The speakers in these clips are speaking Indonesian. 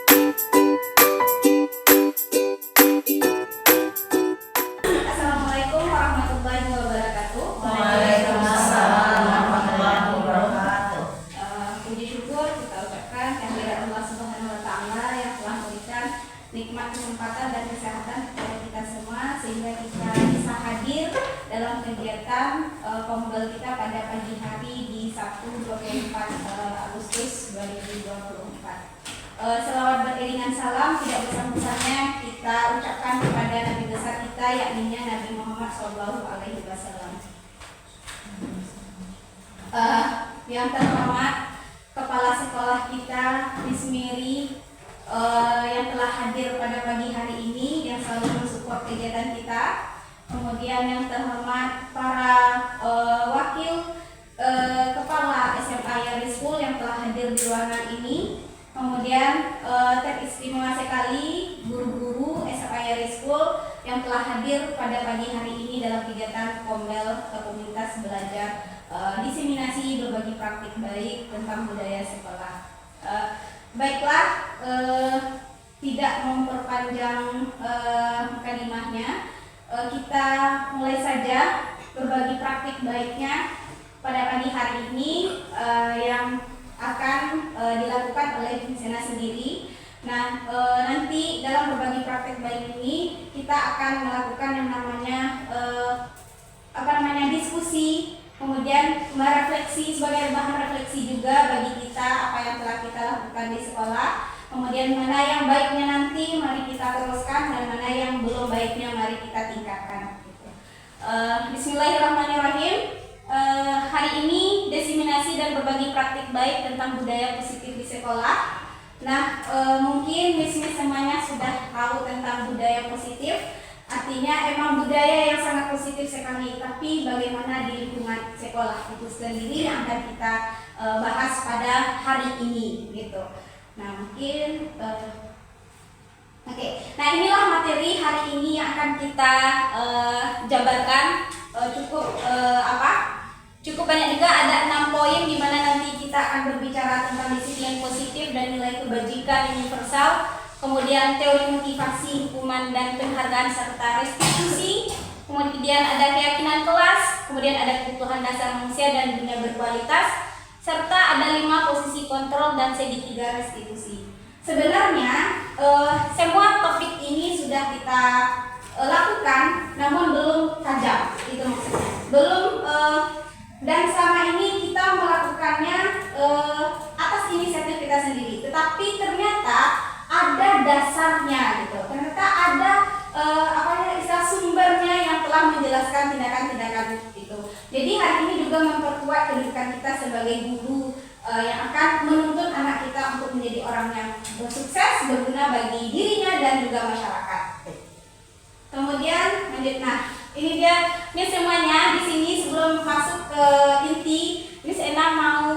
Assalamualaikum warahmatullahi wabarakatuh. Waalaikumsalam warahmatullahi wabarakatuh. Puji syukur kita ucapkan kehadirat Allah Subhanahu wa Ta'ala yang telah memberikan nikmat kesempatan dan kesehatan kepada kita semua sehingga kita bisa hadir dalam kegiatan pemugel kita pada pagi hari di Sabtu 24 Agustus 2024. Selawat beriringan salam tidak bosan-bosannya kita ucapkan kepada Nabi besar kita yakni Nabi Muhammad SAW. Yang terhormat Kepala Sekolah kita Miss Mary yang telah hadir pada pagi hari ini yang selalu mensupport kegiatan kita. Kemudian yang terhormat para wakil kepala SMA Yari School yang telah hadir di ruangan ini. Kemudian teristimewa sekali guru-guru SMA Yari School yang telah hadir pada pagi hari ini dalam kegiatan Kombel Komunitas Belajar Diseminasi Berbagi Praktik Baik tentang Budaya Sekolah. Baiklah, tidak memperpanjang mukadimahnya, kita mulai saja berbagi praktik baiknya pada pagi hari ini yang akan dilakukan oleh Miss Ena sendiri. Nah, nanti dalam berbagi praktek baik ini kita akan melakukan yang namanya diskusi, kemudian merefleksi sebagai bahan refleksi juga bagi kita apa yang telah kita lakukan di sekolah. Kemudian mana yang baiknya nanti mari kita teruskan dan mana yang belum baiknya mari kita tingkatkan. Bismillahirrahmanirrahim. Hari ini diseminasi dan berbagi praktik baik tentang budaya positif di sekolah. Nah, mungkin Miss semuanya sudah tahu tentang budaya positif. Artinya emang budaya yang sangat positif sekali. Tapi bagaimana di lingkungan sekolah itu sendiri yang akan kita bahas pada hari ini, gitu. Nah, mungkin oke. Nah, inilah materi hari ini yang akan kita jabarkan. Cukup banyak juga, ada 6 poin di mana nanti kita akan berbicara tentang disiplin positif dan nilai kebajikan universal, kemudian teori motivasi, hukuman dan penghargaan serta restitusi, kemudian ada keyakinan kelas, kemudian ada kebutuhan dasar manusia dan dunia berkualitas, serta ada 5 posisi kontrol dan segitiga restitusi. Sebenarnya semua topik ini sudah kita lakukan, namun belum tajam, itu maksudnya. Belum dan selama ini kita melakukannya atas inisiatif kita sendiri, tetapi ternyata ada dasarnya, gitu. Ternyata ada istilah sumbernya yang telah menjelaskan tindakan-tindakan itu. Jadi hari ini juga memperkuat kedudukan kita sebagai guru yang akan menuntun anak kita untuk menjadi orang yang bersukses, berguna bagi dirinya dan juga masyarakat. Kemudian lanjut. Nah, ini dia Miss semuanya di sini. Sebelum masuk ke inti, Miss Ena mau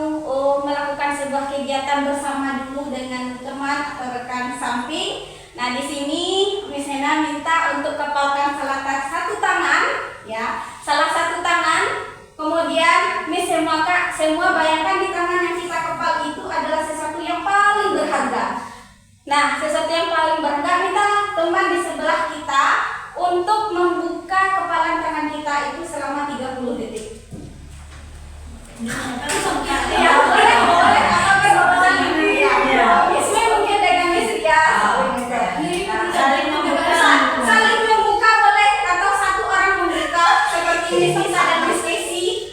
melakukan sebuah kegiatan bersama dulu dengan teman atau rekan samping. Nah, di sini Miss Ena minta untuk kepalkan salah satu tangan, ya, salah satu tangan. Kemudian Miss semua bayangkan di tangan yang kita kepal itu adalah sesuatu yang paling berharga. Nah, sesuatu yang paling berharga, minta teman di sebelah kita untuk membuka kepalan tangan kita itu selama 30 detik. Ya, boleh. Miss mungkin dengan Miss ya. Saling membuka boleh, atau satu orang membuka seperti Miss Nisa dan Miss Casey.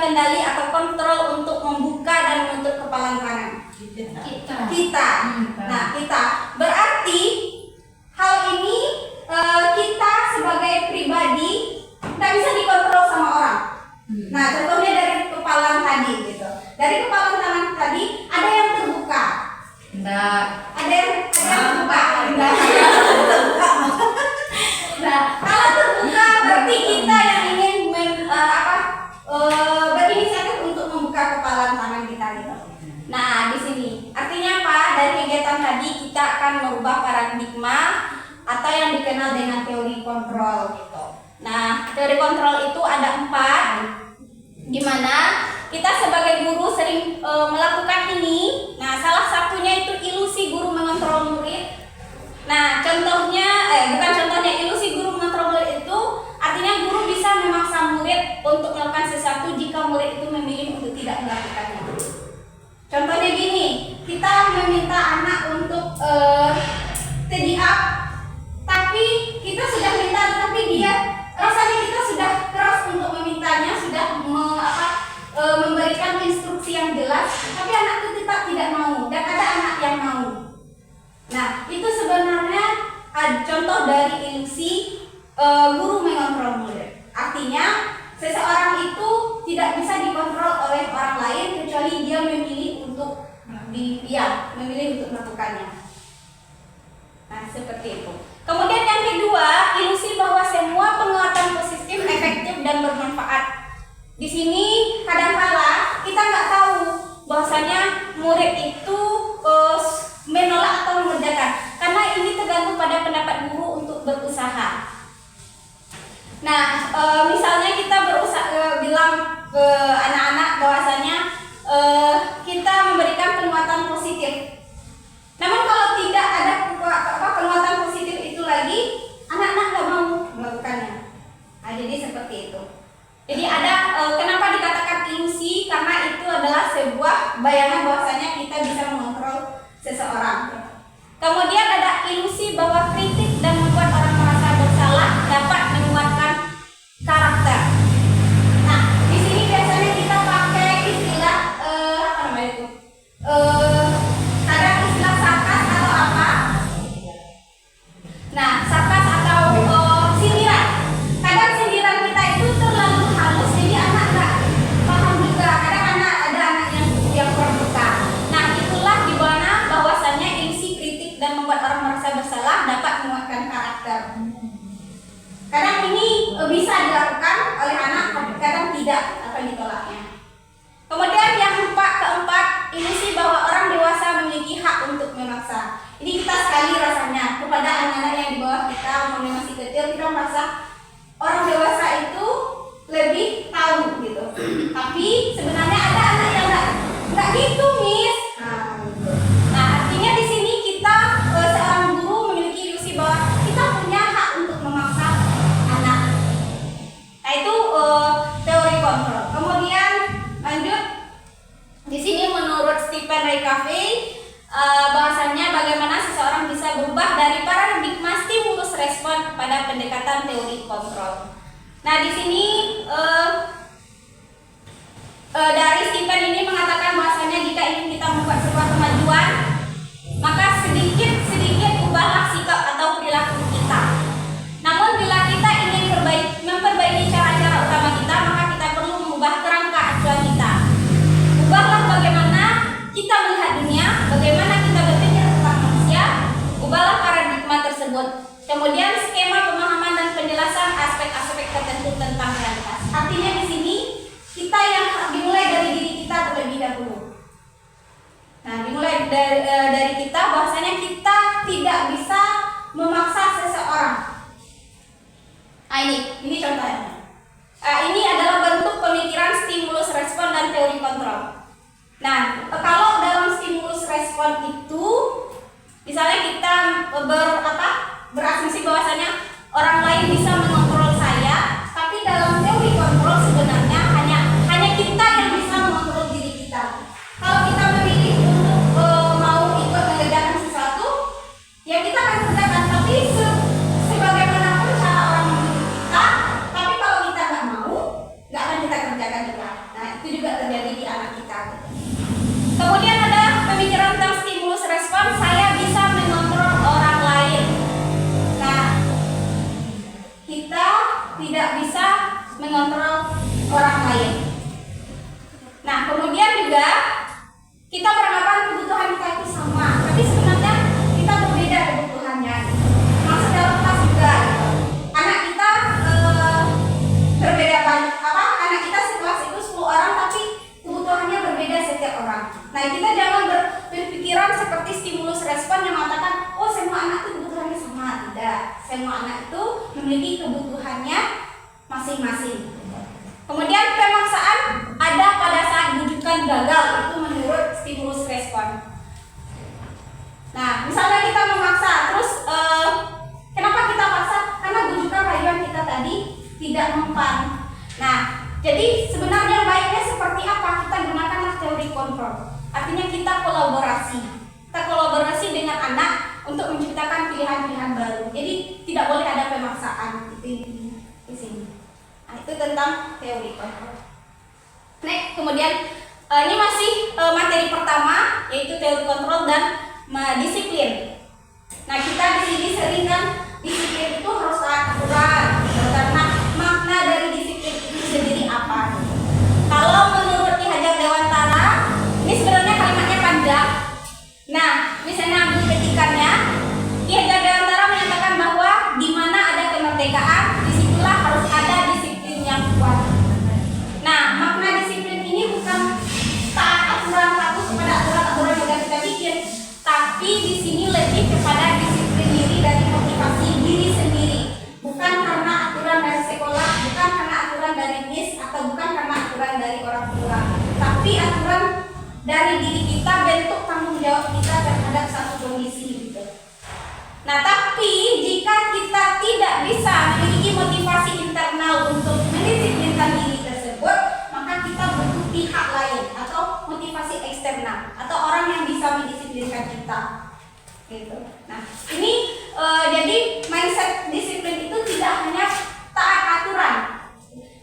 kendali atau kontrol untuk membuka dan menutup kepalan tangan. Kita. Nah, kita. Berarti hal ini kita sebagai pribadi nggak bisa dikontrol sama orang. Nah, contohnya dari kepalan tadi gitu. Dari kepalan tangan tadi ada yang terbuka. Enggak. Ada yang terbuka. Nah, kalau terbuka berarti kita yang ingin berinisiatif untuk membuka kepalan tangan kita gitu. Nah, di sini artinya apa? Dari kegiatan tadi kita akan merubah paradigma atau yang dikenal dengan teori kontrol gitu. Nah, teori kontrol itu ada 4, di mana kita sebagai guru sering melakukan ini. Nah, salah satunya itu ilusi guru mengontrol murid. Nah, bukan contohnya ilusi guru mengontrol murid itu artinya guru bisa memaksa murid untuk melakukan sesuatu jika murid itu memilih untuk tidak melakukannya. Contohnya gini, kita meminta anak untuk tidy up, tapi kita sudah minta, tapi dia rasanya kita sudah keras untuk memintanya, sudah memberikan instruksi yang jelas, tapi anak itu tetap tidak mau, dan ada anak yang mau. Nah, itu sebenarnya contoh dari ilusi guru mengontrol murid. Artinya seseorang itu tidak bisa dikontrol oleh orang lain kecuali dia memilih untuk melakukannya. Nah, seperti itu. Kemudian yang kedua, ilusi bahwa semua penguatan positif efektif dan bermanfaat. Di sini kadang-kala kita nggak tahu bahwasanya murid itu menolak atau mengerjakan, karena ini tergantung pada pendapat guru untuk berusaha. Nah, misalnya kita bilang ke anak-anak bahwasanya kita memberikan penguatan positif. Namun kalau tidak ada penguatan positif itu lagi, anak-anak nggak mau melakukannya. Nah, jadi seperti itu. Jadi ada kenapa dikatakan ilusi, karena itu adalah sebuah bayangan bahwasanya kita bisa mengontrol seseorang. Kemudian ada ilusi bahwa kritik dan membuat orang merasa bersalah dapat menguatkan karakter. Nah, di sini biasanya kita pakai istilah kadang istilah sarkas atau apa? Nah, sarkas atau sindiran. Kadang sindiran kita itu terlalu halus, jadi anak nggak paham juga. Kadang ada anak yang kurang peka. Nah, itulah di mana bahwasannya ilusi kritik dan membuat orang merasa bersalah dapat menguatkan karakter. Kadang ini bisa dilakukan oleh anak, kadang tidak atau ditolaknya. Kemudian yang keempat, ilusi bahwa orang dewasa memiliki hak untuk memaksa. Ini kita sekali rasanya kepada anak-anak yang di bawah kita, umurnya masih kecil, kita merasa orang dewasa itu lebih tahu gitu. Tapi sebenarnya ada anak yang nggak gitu, Miss. Nah, artinya di sini kita seorang guru memiliki ilusi bahwa kita punya hak untuk memaksa anak. Nah, itu teori kontrol. Kemudian lanjut, di sini menurut Stephen Ray Covey bahwasannya bagaimana seseorang bisa berubah dari paradigma stimulus respon kepada pendekatan teori kontrol. Nah, di sini dari Stephen ini mengatakan bahwasanya jika ingin kita membuat sebuah kemajuan, maka sedikit ubahlah sikap atau perilaku kita. Namun bila kita ingin memperbaiki cara-cara utama kita, maka kita perlu mengubah kerangka acuan kita. Ubahlah bagaimana kita melihat dunia, bagaimana kita berpikir tentang manusia, ubahlah paradigma tersebut. Kemudian skema pemahaman dan penjelasan aspek-aspek tertentu tentang realitas. Artinya di sini kita yang dimulai dari diri kita terlebih dahulu. Nah, dimulai dari kita bahwasanya kita tidak bisa memaksa seseorang. Nah, ini contohnya. Ini adalah bentuk pemikiran stimulus respon dan teori kontrol. Nah, kalau dalam stimulus respon itu, misalnya kita berasumsi bahwasanya orang lain bisa mengontrol saya, tapi dalam teori kontrol sebenarnya hanya kita yang bisa mengontrol diri kita. Kalau kita memilih untuk mau ikut mengerjakan sesuatu, ya kita akan kerjakan. Tapi sebagaimanapun cara orang memilih kita, tapi kalau kita nggak mau, nggak akan kita kerjakan juga. Nah, itu juga terjadi di anak kita. Kemudian ada pemikiran berpikiran seperti stimulus respon yang mengatakan, oh semua anak itu kebutuhannya sama. Tidak, semua anak itu memiliki kebutuhannya masing-masing. Kemudian pemaksaan ada pada saat bujukan gagal, itu menurut stimulus respon. Nah, misalnya kita memaksa, terus kenapa kita paksa? Karena bujukan rayuan kita tadi tidak mempan. Nah, jadi sebenarnya baiknya seperti apa? Kita gunakanlah teori kontrol. Artinya kita kolaborasi. Kita kolaborasi dengan anak untuk menciptakan pilihan-pilihan baru. Jadi tidak boleh ada pemaksaan. Itu di sini. Nah, itu tentang teori kontrol. Next, kemudian ini masih materi pertama, yaitu teori kontrol dan disiplin. Nah, kita di sini sering kan disiplin itu harus aturan. Karena makna dari disiplin itu sendiri apa? Kalau menurut Ki Hajar Dewantara, ini sebenarnya kalimatnya panjang. Nah, misalnya ambil ketikannya, Ki Hajar Dewantara menyatakan bahwa di mana ada kemerdekaan, disitulah harus ada disiplin yang kuat. Nah, makna disiplin ini bukan taat aturan, patuh kepada aturan-aturan yang sudah kita bikin, tapi di sini lebih kepada disiplin diri dari motivasi diri sendiri, bukan karena aturan dari sekolah, bukan karena aturan dari miss, atau bukan karena aturan dari orang tua, tapi aturan dari diri kita, bentuk tanggung jawab kita terhadap satu kondisi gitu. Nah, tapi jika kita tidak bisa memiliki motivasi internal untuk mendisiplinkan diri tersebut, maka kita butuh pihak lain atau motivasi eksternal atau orang yang bisa mendisiplinkan kita gitu. Nah, ini jadi mindset disiplin itu tidak hanya taat aturan,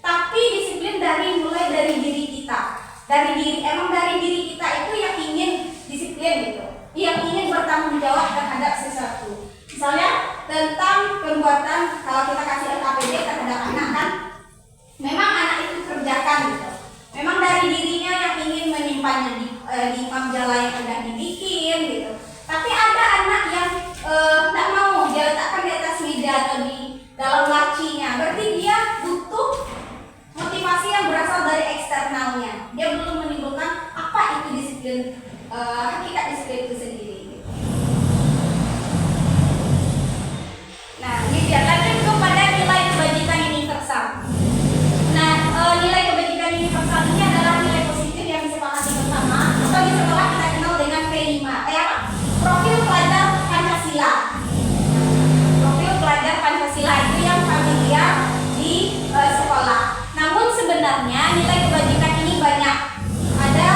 tapi disiplin mulai dari diri kita. Dari diri kita itu yang ingin disiplin gitu, yang ingin bertanggung jawab terhadap sesuatu. Misalnya tentang pembuatan, kalau kita kasih LKPD terhadap anak kan, memang anak itu kerjakan gitu. Memang dari dirinya yang ingin menyimpannya di majalah yang sudah dibikin gitu. Tapi ada anak yang tidak mau dia letakkan di atas meja atau di dalam lacinya. Berarti dia butuh motivasi yang berasal dari eksternalnya. Dia belum menimbulkan apa itu disiplin, hakikat disiplin itu sendiri. Nah, ini dia lanjut kepada nilai kebajikan universal. Nah, nilai kebajikan universal ini adalah nilai positif yang disepakati bersama atau di sekolah kita kenal dengan P5. Profil pelajar Pancasila. Profil pelajar Pancasila itu yang familiar di sekolah. Namun sebenarnya nilai kebajikan ini banyak. Ada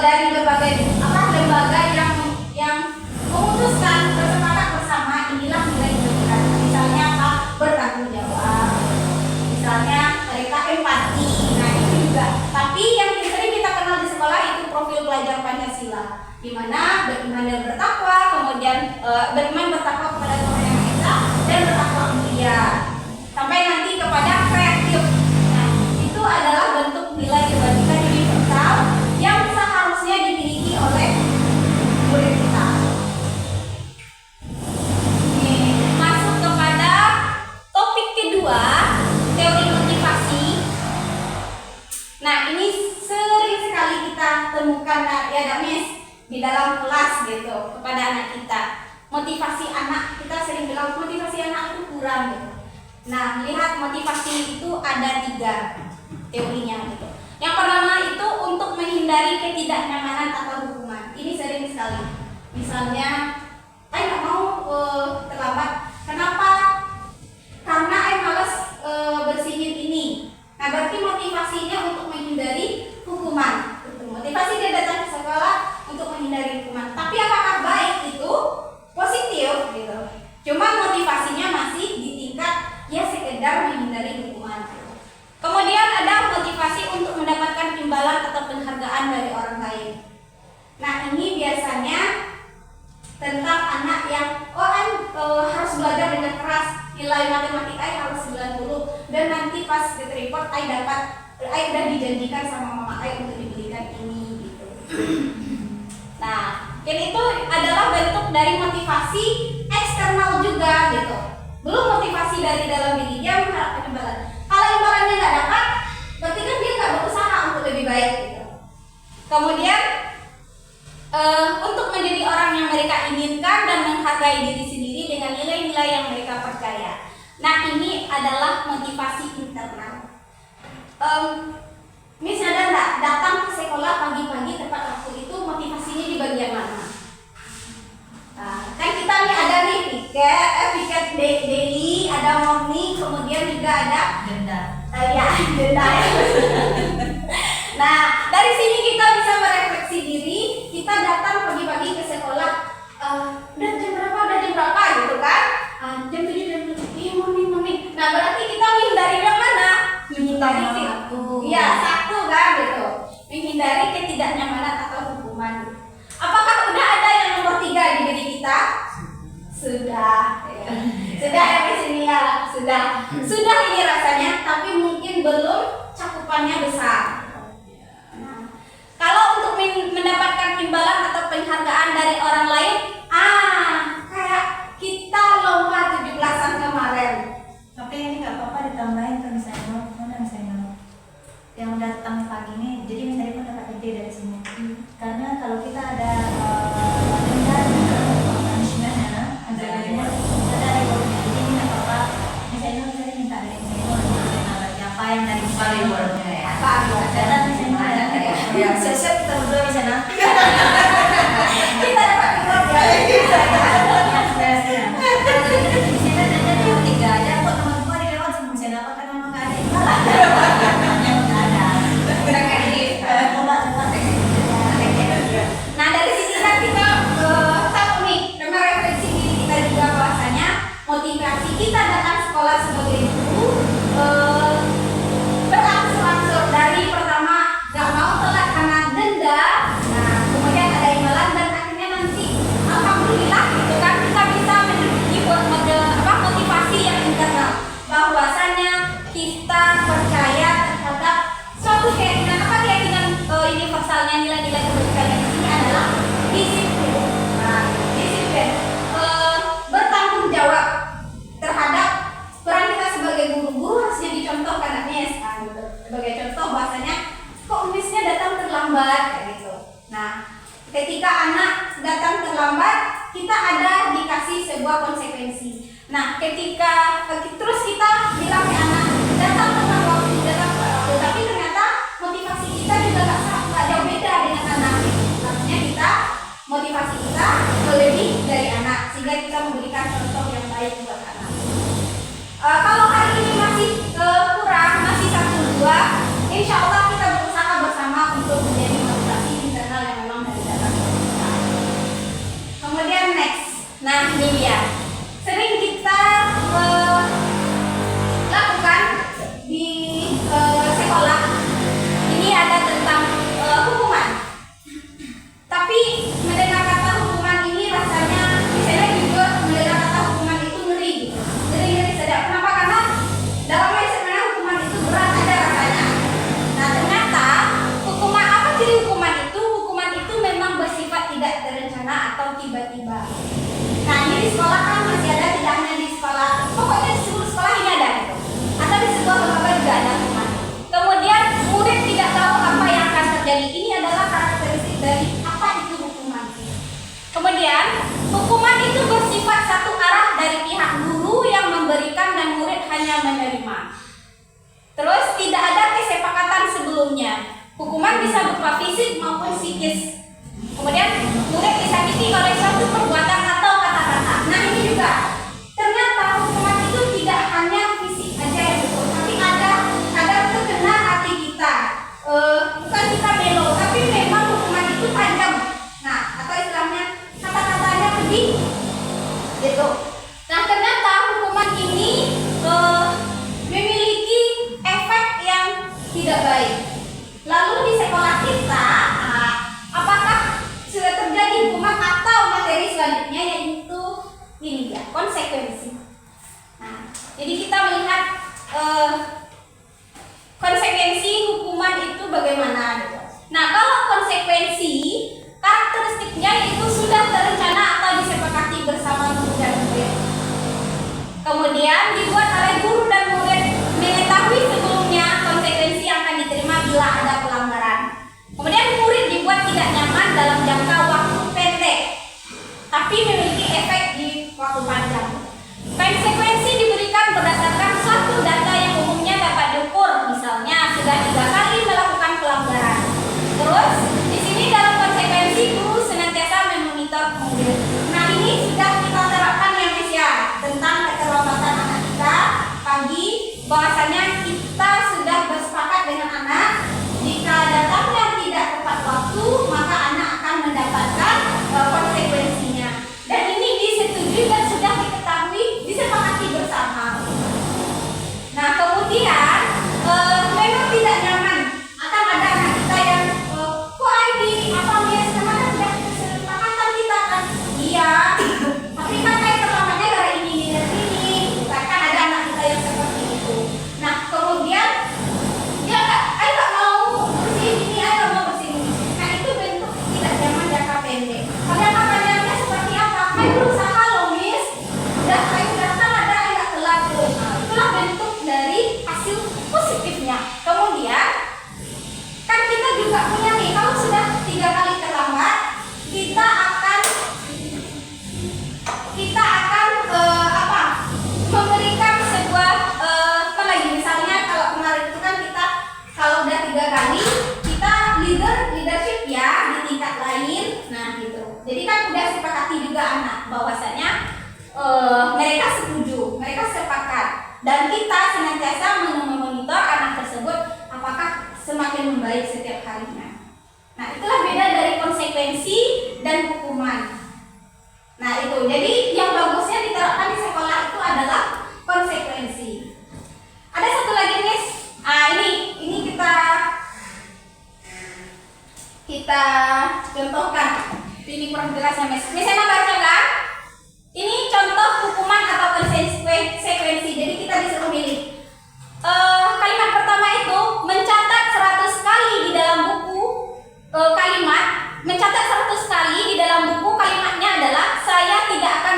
dari berbagai lembaga yang memutuskan bersepakat bersama inilah nilai kebajikan. Misalnya bertanggung jawab. Misalnya mereka empati. Nah, itu juga. Tapi yang sering kita kenal di sekolah itu profil pelajar Pancasila, di mana beriman dan bertakwa, kemudian beriman bertakwa kepada Tuhan Yang Maha Esa dan bertakwa mulia. Sampai nanti kepada kreatif. Nah, itu adalah bentuk nilai kebajikan universal yang seharusnya dimiliki oleh murid kita. Masuk kepada topik kedua, teori motivasi. Nah, ini sering sekali kita temukan di dalam kelas gitu kepada anak kita. Motivasi anak, kita sering bilang motivasi anak itu kurang gitu. Nah, lihat motivasi itu ada 3 teorinya gitu. Yang pertama itu untuk menghindari ketidaknyamanan atau hukuman. Ini sering sekali. Misalnya, nggak mau terlambat. Kenapa? Karena malas bersihin ini. Nah, berarti motivasinya untuk menghindari hukuman. Motivasi dia datang ke sekolah untuk menghindari hukuman. Tapi apakah baik itu positif gitu? Cuma motivasinya masih di tingkat ya sekedar menghindari hukuman. Kemudian ada motivasi untuk mendapatkan imbalan atau penghargaan dari orang lain. Nah, ini biasanya tentang anak yang harus belajar dengan keras, nilai matematika harus 90 dan nanti pas get report udah dijanjikan sama mama untuk dibelikan ini gitu. Nah, itu adalah bentuk dari motivasi eksternal juga gitu. Belum motivasi dari dalam diri dia mengharapkan imbalan. Kalau imbalannya nggak dapat, berarti kan dia nggak berusaha untuk lebih baik gitu. Kemudian mereka inginkan dan menghargai diri sendiri dengan nilai-nilai yang mereka percaya. Nah, ini adalah motivasi internal. Miss ada nggak datang ke sekolah pagi-pagi tepat waktu itu motivasinya di bagian mana? Nah, kan kita nih ada nih piket daily, ada morning, kemudian juga ada Denda. ya denda. Nah, dari sini kita bisa merefleksi diri. Kita datang pagi-pagi ke sekolah. Udah jam berapa gitu kan? Jam 7, jam 7. Iya, morning. Nah, berarti kita menghindari yang mana? Menghindari Iya, satu kan gitu. Menghindari ketidaknyamanan atau hukuman. Apakah udah ada yang nomor 3 di diri kita? Sudah. Ya. Sudah ya di sini ya. Sudah ini rasanya, tapi mungkin belum cakupannya besar. Nah, kalau untuk mendapatkan imbalan atau penghargaan dari orang lain, kayak kita lomba 17-an kemarin. Tapi ini nggak apa-apa ditambahin kan misalnya yang datang pagi ini, jadi misalnya pun dapat ide dari sini. Karena kalau kita ada denda punishmentnya, ada rewardnya, jadi ini nggak apa-apa. Misalnya minta dari misalnya apa yang dari rewardnya ya. Karena misalnya siap-siap kita berdua misalnya. Kita dapat reward ya. Misalnya ada yang 3 aja, kok teman gua di lewat semua misalnya apa karena memang nggak ada yang Nah, dari sini kan kita tahu nih, dengan refleksi diri kita juga bahwasanya motivasi kita datang sekolah sebagai guru berangsur-angsur dari pertama gak mau telat karena denda, nah kemudian ada imbalan dan akhirnya nanti alhamdulillah gitu kan kita bisa memiliki motivasi yang internal bahwasanya kita percaya terhadap suatu keyakinan universalnya nilai-nilai kebaikan di sini adalah disiplin. Nah, disiplin bertanggung jawab terhadap peran kita sebagai guru harus jadi contoh kan Miss. Gitu. Sebagai contoh bahasanya kok Missnya datang terlambat kayak gitu. Nah, ketika anak datang terlambat, kita ada dikasih sebuah konsekuensi. Nah, ketika terus kita bilang ke anak datang tepat waktu, tapi ternyata motivasi kita juga nggak jauh beda dengan anak. Artinya kita motivasi kita lebih dari anak sehingga kita memberikan contoh yang baik buat anak. Kalau hari ini masih kurang, masih 1-2, insya Allah kita berusaha bersama untuk menjadi motivasi internal yang memang dari dalam kita. Kemudian next, nah ini dia sering kita lakukan di sekolah. Ini ada tentang hukuman. Tapi mendengar kata hukuman ini rasanya misalnya juga mendengar kata hukuman itu ngeri gitu. Ngeri sedap. Kenapa? Karena dalam mindset mana hukuman itu berat ada rasanya. Nah, ternyata hukuman apa ciri hukuman itu? Hukuman itu memang bersifat tidak terencana atau tiba-tiba. Nah, ini di sekolah kan masih ada, tidak hanya di sekolah. Pokoknya di seluruh sekolah ini ada gitu. Atau di sebuah lembaga juga ada hukuman. Kemudian murid tidak tahu apa yang akan terjadi. Ini adalah karakteristik dari apa itu hukuman. Kemudian hukuman itu bersifat satu arah dari pihak guru yang memberikan dan murid hanya menerima. Terus tidak ada kesepakatan sebelumnya. Hukuman bisa berupa fisik maupun psikis. Kemudian murid disakiti oleh suatu perbuatan atau kata-kata. Nah, ini juga ternyata hukuman itu tidak hanya fisik aja yang betul, tapi ada terkena hati kita. Bukan kita melo, tapi memang hukuman itu tajam. Nah, atau istilahnya kata-katanya pedih gitu. Nah, ternyata hukuman ini memiliki efek yang tidak baik. Lalu di sekolah kita, apakah sudah terjadi hukuman atau materi selanjutnya, yaitu ini dia, konsekuensi. Nah, jadi kita melihat konsekuensi hukuman itu bagaimana gitu. Nah, kalau konsekuensi karakteristiknya itu sudah terencana atau disepakati bersama guru dan murid. Kemudian dibuat oleh guru dan murid mengetahui sebelumnya konsekuensi yang akan diterima bila ada pelanggaran. Kemudian murid dibuat tidak nyaman dalam jangka waktu pendek, tapi Jadi kan udah sepakati juga anak bahwasanya mereka setuju, mereka sepakat, dan kita senantiasa memonitor anak tersebut apakah semakin membaik setiap harinya. Nah, itulah beda dari konsekuensi dan hukuman. Nah, itu. Jadi yang bagusnya diterapkan di sekolah itu adalah konsekuensi. Ada satu lagi, Miss. Ini kita contohkan. Ini kurang jelas ya, Miss. Miss, saya baca kan? Ini contoh hukuman atau konsekuensi. Jadi kita disuruh milih. Kalimat pertama itu mencatat 100 kali di dalam buku mencatat 100 kali di dalam buku. Kalimatnya adalah saya tidak akan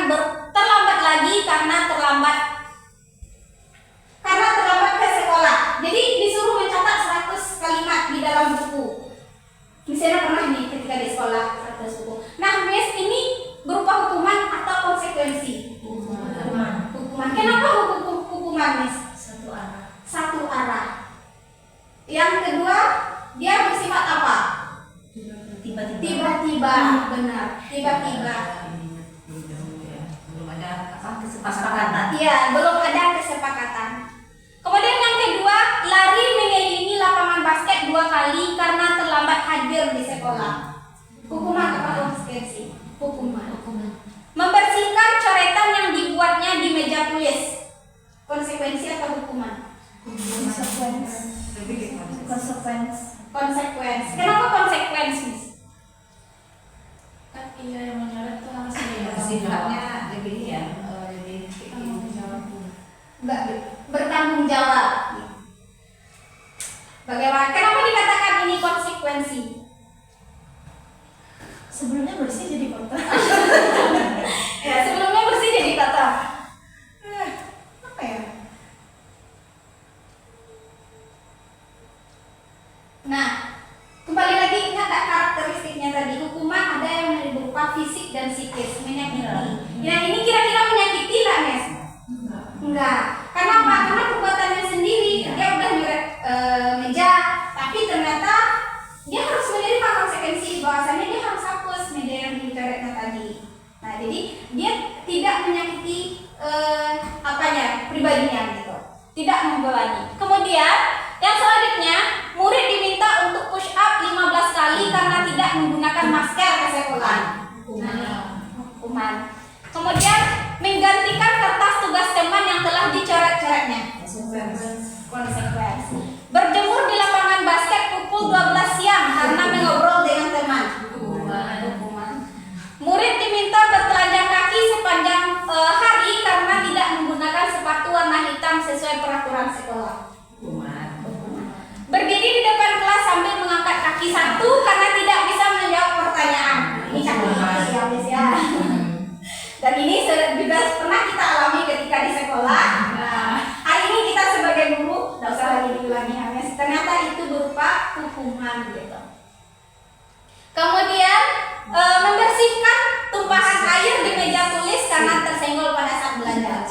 terlambat lagi karena terlambat ke sekolah. Jadi disuruh mencatat 100 kalimat di dalam buku. Misalnya pernah nih ketika di sekolah 100 buku. Nah, Miss, ini berupa hukuman atau konsekuensi? Hukuman. Kenapa hukuman, Miss? Satu arah. Yang kedua, dia bersifat apa? Tiba-tiba. Benar. Tiba-tiba. Belum ada kesepakatan. Iya, belum ada kesepakatan. Kemudian yang kedua, lari mengelilingi lapangan basket 2 kali karena terlambat hadir di sekolah. Hukuman atau konsekuensi? Hukuman. Membersihkan coretan yang dibuatnya di meja tulis. Konsekuensi atau hukuman? Konsekuensi. Kenapa konsekuensi? Kan yang menyoret tuh langsung ya. Sifatnya lebih bertanggung jawab. Bagaimana? Kenapa dikatakan ini konsekuensi? Sebelumnya bersih jadi kotor. Ya, sebelumnya bersih jadi kotor. Apa ya? Nah, kembali lagi ingat tak karakteristiknya tadi? Hukuman ada yang berupa fisik dan psikis, menyakiti. Nah, ini kira-kira menyakiti lah, Nes? Enggak. Karena apa? Karena perbuatannya sendiri. Dia udah nyuret meja, tapi ternyata dia harus menerima konsekuensi bahwasanya dia harus hapus meja yang dicoretnya tadi. Nah, jadi dia tidak menyakiti pribadinya gitu. Tidak membebani. Kemudian yang selanjutnya, murid diminta untuk push up 15 kali karena tidak menggunakan masker ke sekolah. Hukuman. Kemudian menggantikan kertas tugas teman yang telah dicoret-coretnya. Konsekuensi. Berjemur di lapangan basket pukul 12 siang karena mengobrol dengan teman. Hukuman. Murid diminta bertelanjang kaki sepanjang hari karena tidak menggunakan sepatu warna hitam sesuai peraturan sekolah. Berdiri di depan kelas sambil mengangkat kaki satu karena tidak bisa menjawab pertanyaan. Ini kaki ya. Dan ini juga pernah kita alami ketika di sekolah. Nah, hari ini kita sebagai guru, tidak usah lagi diulangi, ternyata itu berupa hukuman gitu. Kemudian membersihkan tumpahan air di meja tulis karena tersenggol pada saat belajar.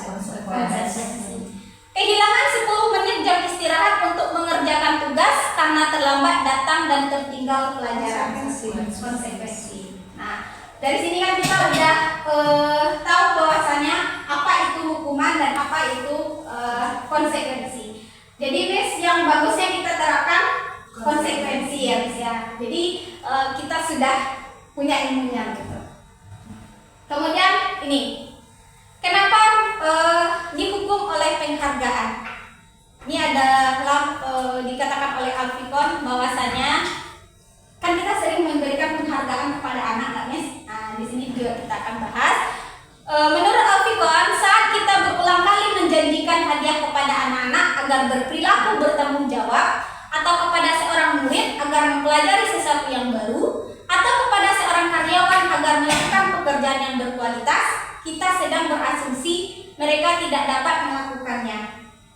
Kehilangan 10 menit jam istirahat untuk mengerjakan tugas karena terlambat datang dan tertinggal pelajaran. Konsekuensi. Nah, dari sini kan kita udah tahu bahwasanya apa itu hukuman dan apa itu konsekuensi. Jadi, Miss, yang bagusnya kita terapkan konsekuensi ya, Miss ya. Jadi kita sudah punya ilmunya gitu. Kemudian ini, kenapa dihukum oleh penghargaan? Ini adalah dikatakan oleh Alfikon bahwasanya kan kita sering memberikan penghargaan kepada anak, Miss. Nah, di sini juga kita akan bahas. Menurut Alfikon, saat kita berulang kali menjanjikan hadiah kepada anak-anak agar berperilaku bertanggung jawab, atau kepada seorang murid agar mempelajari sesuatu yang baru, atau kepada seorang karyawan agar melakukan pekerjaan yang berkualitas, kita sedang berasumsi mereka tidak dapat melakukannya,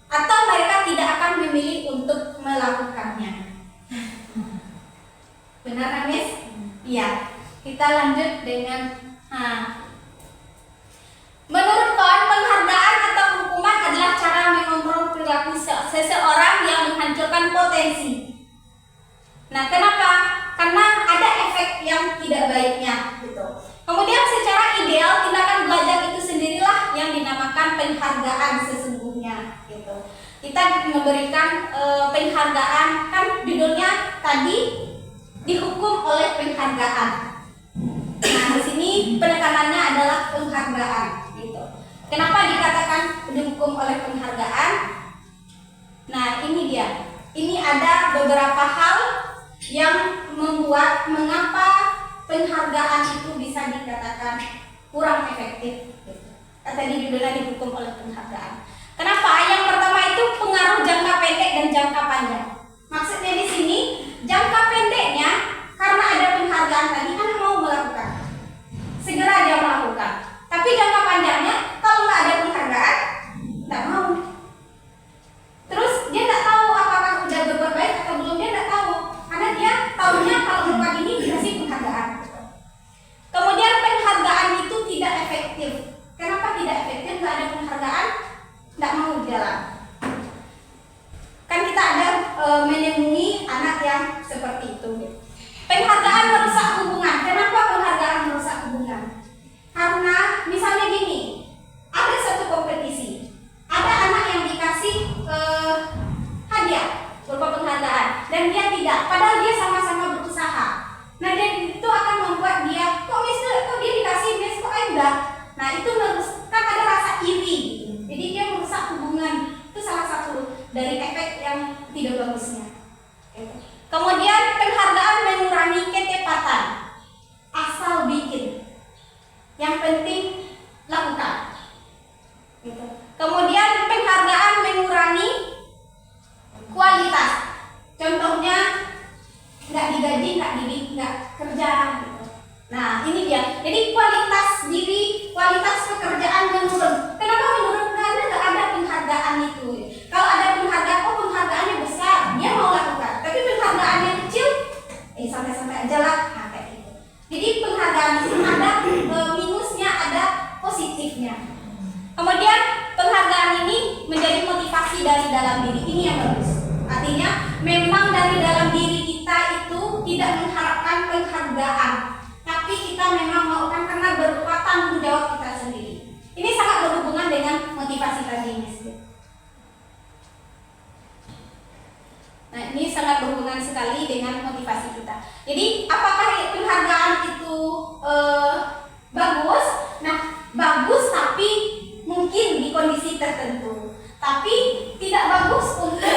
atau mereka tidak akan memilih untuk melakukannya. Benar kan, Miss? Iya. Kita lanjut dengan menurut Kon, penghargaan atau hukuman adalah cara mengontrol perilaku seseorang yang menghancurkan potensi. Nah, kenapa? Karena ada efek yang tidak baiknya gitu. penghargaan, kan judulnya tadi dihukum oleh penghargaan. Nah, di sini penekanannya adalah penghargaan gitu. Kenapa dikatakan dihukum oleh penghargaan? Nah, ini dia. Ini ada beberapa hal yang membuat mengapa penghargaan itu bisa dikatakan kurang efektif. Tadi judulnya dihukum oleh penghargaan. Kenapa? Yang pertama itu pengaruh jangka pendek dan jangka panjang. Maksudnya di sini jangka pendeknya karena ada penghargaan tadi kan mau melakukan, segera dia melakukan. Tapi jangka panjangnya kalau nggak ada penghargaan nggak mau. Terus dia nggak tahu apakah udah berbuat baik atau belum, dia nggak tahu karena dia tahunya kalau melakukan ini dikasih penghargaan. Kemudian penghargaan itu tidak efektif. Kenapa tidak efektif? Nggak ada penghargaan, nggak mau jalan. Kan kita ada menemui anak yang seperti itu. Penghargaan merusak hubungan. Kenapa penghargaan merusak hubungan? Karena misalnya gini, ada satu kompetisi, ada anak yang dikasih hadiah berupa penghargaan dan dia tidak, padahal dia sama-sama berusaha. Nah, dan itu akan membuat dia kok dia dikasih miss kok enggak. Nah, itu kan ada rasa iri gitu. Jadi dia merusak hubungan. Itu salah satu dari efek yang tidak bagusnya. Kemudian penghargaan mengurangi ketepatan. Asal bikin. Yang penting lakukan. Gitu. Kemudian penghargaan mengurangi kualitas. Contohnya nggak digaji, nggak kerja. Gitu. Nah, ini dia. Jadi kualitas diri, kualitas pekerjaan menurun. Kenapa menurun? Karena nggak ada penghargaan itu. Kalau ada penghargaan, penghargaannya besar, dia mau lakukan. Tapi penghargaannya kecil, santai-santai aja lah. Nah, kayak gitu. Jadi penghargaan itu ada minusnya, ada positifnya. Kemudian penghargaan ini menjadi motivasi dari dalam diri. Ini yang bagus. Artinya memang dari dalam diri kita itu tidak mengharapkan penghargaan, tapi kita memang melakukan karena berupa tanggung jawab kita sendiri. Ini sangat berhubungan dengan motivasi tadi, Miss. Nah, ini sangat berhubungan sekali dengan motivasi kita. Jadi, apakah penghargaan itu bagus? Nah, bagus tapi mungkin di kondisi tertentu. Tapi tidak bagus untuk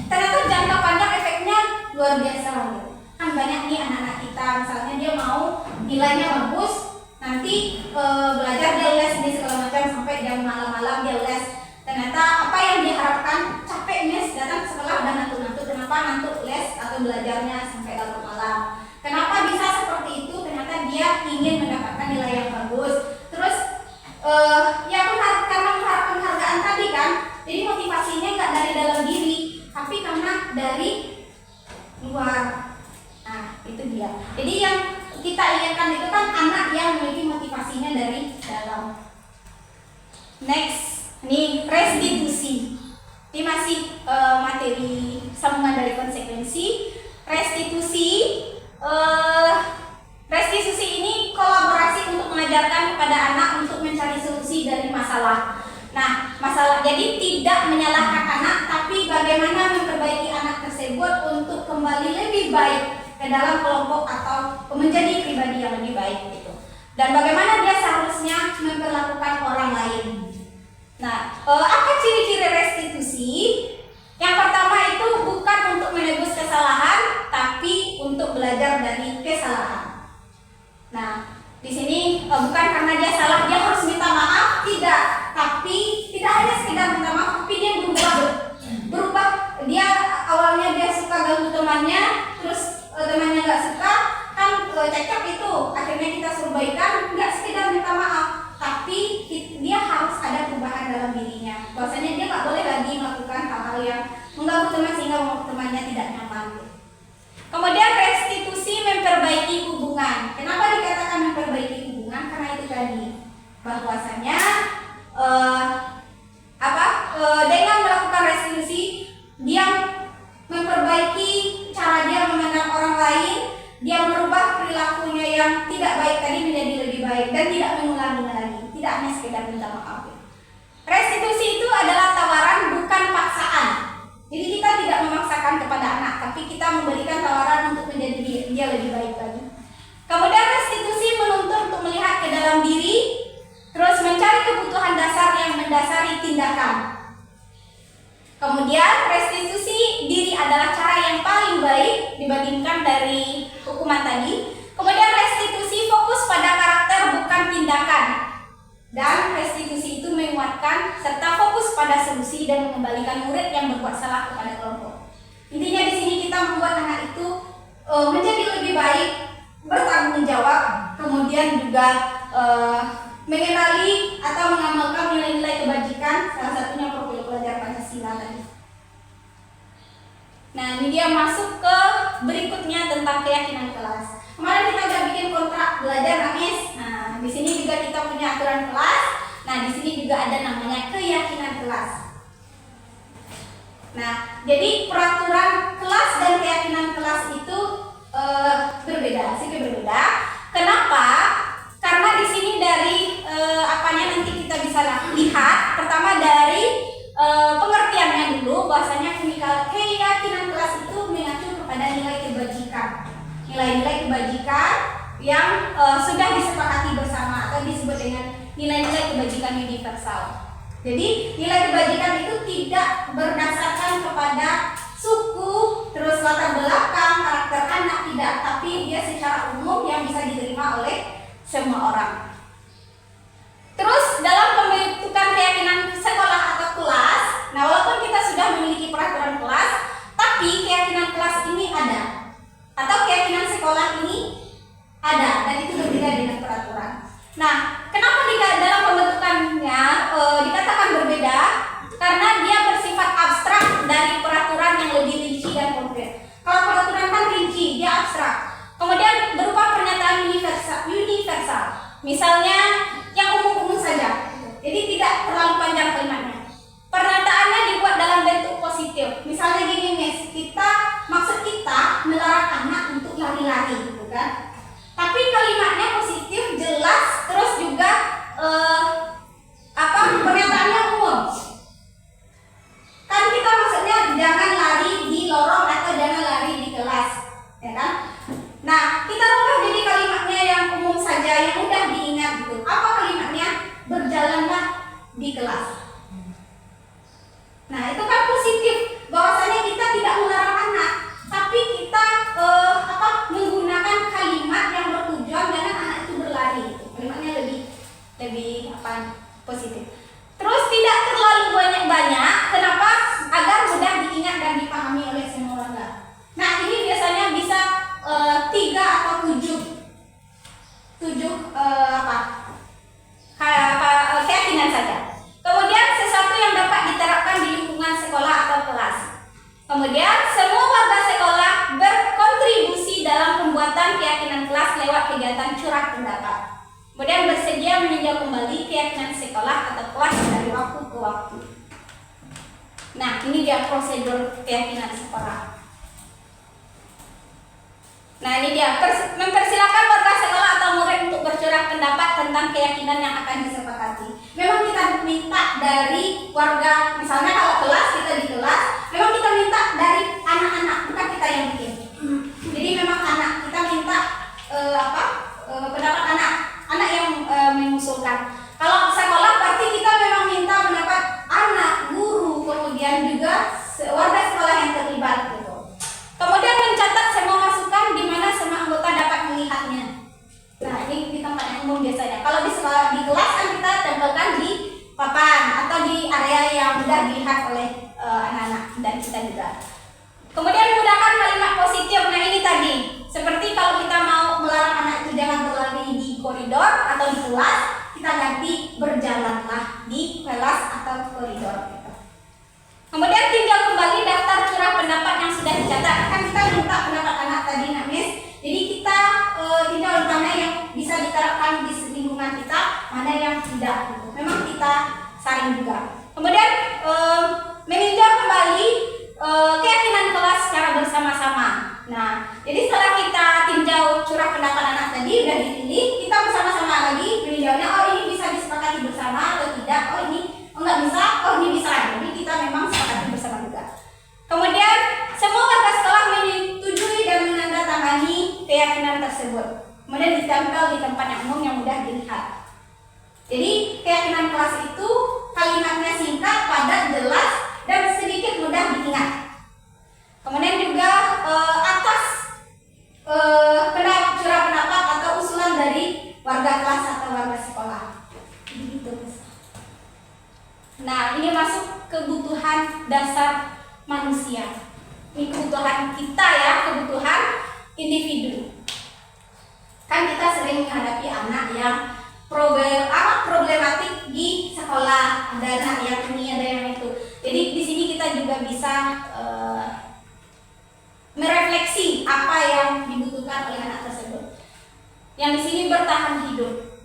ternyata jangka panjang efeknya luar biasa gitu. Kan banyak nih anak-anak kita misalnya dia mau nilainya bagus, nanti belajar dia les di segala macam sampai jam malam-malam dia les. Ternyata apa yang diharapkan capek mes datang ke sekolah udah ngantuk-ngantuk. Kenapa ngantuk les atau belajarnya sampai larut malam? Kenapa bisa seperti itu? Ternyata dia ingin mendapatkan nilai yang bagus. Terus ya karena mengharapkan penghargaan tadi kan, jadi motivasinya nggak dari dalam diri, tapi karena dari luar. Nah, itu dia. Jadi yang kita inginkan itu kan anak yang memiliki motivasinya dari dalam. Next, ini restitusi. Ini masih materi sambungan dari konsekuensi. Restitusi ini kolaborasi untuk mengajarkan kepada anak untuk mencari solusi dari masalah. Nah, jadi tidak menyalahkan anak, tapi bagaimana memperbaiki anak tersebut untuk kembali lebih baik ke dalam kelompok atau menjadi pribadi yang lebih baik gitu. Dan bagaimana dia seharusnya memperlakukan orang lain. Nah, apa ciri-ciri restitusi? Yang pertama itu bukan untuk menebus kesalahan, tapi untuk belajar dari kesalahan. Nah, di sini bukan karena dia salah dia harus minta maaf, tidak. Tapi tidak hanya sekedar minta maaf, tapi dia berubah. Dia awalnya dia suka ganggu temannya, terus temannya nggak suka, kan cekcok itu. Akhirnya kita suruh baikan, nggak sekedar minta maaf, tapi dia harus ada perubahan dalam dirinya. Bahwasanya dia nggak boleh lagi melakukan hal-hal yang mengganggu teman sehingga temannya tidak nyaman. Kemudian restitusi memperbaiki hubungan. Kenapa dikatakan memperbaiki hubungan? Karena itu tadi bahwasanya dengan melakukan restitusi dia memperbaiki cara dia memandang orang lain, dia merubah perilakunya yang tidak baik tadi menjadi lebih baik dan tidak mengulanginya lagi, tidak hanya sekedar minta maaf. Restitusi itu adalah tawaran bukan paksaan. Jadi kita tidak memaksakan kepada anak, tapi kita memberikan tawaran untuk menjadi dia lebih baik lagi. Kemudian restitusi menuntut untuk melihat ke dalam diri, terus mencari kebutuhan dasar yang mendasari tindakan. Kemudian restitusi diri adalah cara yang paling baik dibandingkan dari hukuman tadi. Kemudian restitusi fokus pada karakter bukan tindakan. Dan restitusi itu menguatkan serta fokus pada solusi dan mengembalikan murid yang berbuat salah kepada kelompok. Intinya di sini kita membuat anak itu menjadi lebih baik, bertanggung jawab, kemudian juga mengenali atau mengamalkan nilai-nilai kebajikan, salah satunya profil pelajar Pancasila tadi. Nah, ini dia masuk ke berikutnya tentang keyakinan kelas. Kemarin kita udah bikin kontrak belajar, Miss. Nah, di sini juga kita punya aturan kelas. Nah, di sini juga ada namanya keyakinan kelas. Nah, jadi peraturan kelas dan keyakinan kelas itu berbeda, sedikit berbeda. Kenapa? Karena di sini dari apanya nanti kita bisa lihat. Pertama dari pengertiannya dulu, bahwasanya keyakinan kelas itu mengacu kepada nilai kebajikan. Nilai-nilai kebajikan yang sudah disepakati bersama atau disebut dengan nilai-nilai kebajikan universal. Jadi nilai kebajikan itu tidak berdasarkan kepada suku, terus latar belakang, karakter anak, tidak, tapi dia secara umum yang bisa diterima oleh semua orang. Terus dalam pembentukan keyakinan sekolah atau kelas, nah walaupun kita sudah memiliki peraturan kelas, tapi keyakinan kelas ini ada, atau keyakinan sekolah ini ada, dan itu berbeda dengan peraturan. Nah, kenapa dalam pembentukannya dikatakan berbeda? Karena dia bersifat abstrak dari peraturan yang lebih rinci dan konkret. Kalau peraturan kan rinci, dia abstrak. Kemudian berupa pernyataan universal. Misalnya yang umum-umum saja. Jadi tidak terlalu panjang kalimatnya. Pernyataannya dibuat dalam bentuk positif. Misalnya gini, Miss, maksud kita melarang anak untuk lari-lari, gitu kan? Tapi kalimatnya positif, jelas, terus juga pernyataannya umum. Kan kita maksudnya jangan lari di lorong atau jangan lari di kelas, ya kan? Nah, kita rubah jadi kalimatnya yang umum saja, yang mudah diingat gitu. Apa kalimatnya? Berjalanlah di kelas. Nah, itu kan positif, bahwasanya kita tidak melarang anak, tapi kita menggunakan kalimat yang bertujuan dengan anak itu berlari. Kalimatnya lebih positif. Terus tidak terlalu banyak. Kenapa? Agar mudah diingat dan dipahami oleh semua warga. Nah, ini biasanya bisa 3 atau 7 keyakinan saja. Kemudian sesuatu yang dapat diterapkan di lingkungan sekolah atau kelas. Kemudian semua warga sekolah berkontribusi dalam pembuatan keyakinan kelas lewat kegiatan curah pendapat. Kemudian bersedia meninjau kembali keyakinan sekolah atau kelas dari waktu ke waktu. Nah, ini dia prosedur keyakinan sekolah. Nah, ini dia mempersilakan warga sekolah atau murid untuk bercurah pendapat tentang keyakinan yang akan disepakati. Memang kita minta dari warga, misalnya kalau kelas, kita di kelas, memang kita minta dari anak-anak, bukan kita yang bikin. Jadi memang kita minta pendapat anak yang mengusulkan. Kalau sekolah berarti kita memang minta pendapat anak, guru, kemudian juga warga sekolah yang terlibat gitu. Kemudian mencatat semua masukan di mana semua anggota dapat melihatnya. Nah, ini di tempat yang umum biasanya. Kalau di kelas kan kita tempelkan di papan atau di area yang mudah dilihat oleh anak-anak dan kita juga. Kemudian menggunakan kalimat positif. Nah, ini tadi seperti kalau kita mau melarang anak itu jangan berlari di koridor atau di kelas, kita ganti berjalanlah di kelas atau koridor. Kemudian tinjau kembali daftar curah pendapat yang sudah dicatat. Kan kita minta pendapat anak tadi, Miss. Jadi kita tinjau mana yang bisa diterapkan di lingkungan kita, mana yang tidak. Memang kita saring juga. Kemudian meninjau kembali keyakinan kelas secara bersama-sama. Nah, jadi setelah kita tinjau curah pendapat anak tadi udah dipilih, kita bersama-sama lagi meninjaunya. Oh, ini bisa disepakati bersama atau tidak? Oh, ini enggak bisa. Oh, ini bisa. Jadi kita memang sepakati bersama juga. Kemudian semua warga sekolah menyetujui dan menandatangani keyakinan tersebut. Kemudian ditempel di tempat yang umum yang mudah dilihat. Jadi keyakinan kelas itu kalimatnya singkat, padat, jelas, dan sedikit mudah diingat. Kemudian juga atas curah pendapat atau usulan dari warga kelas atau warga sekolah. Begitu. Nah, ini masuk kebutuhan dasar manusia. Ini kebutuhan kita ya, kebutuhan individu. Kan kita sering menghadapi anak yang problematik di sekolah, ada anak yang ini, ada yang itu. Jadi di sini kita juga bisa merefleksi apa yang dibutuhkan oleh anak tersebut. Yang di sini bertahan hidup.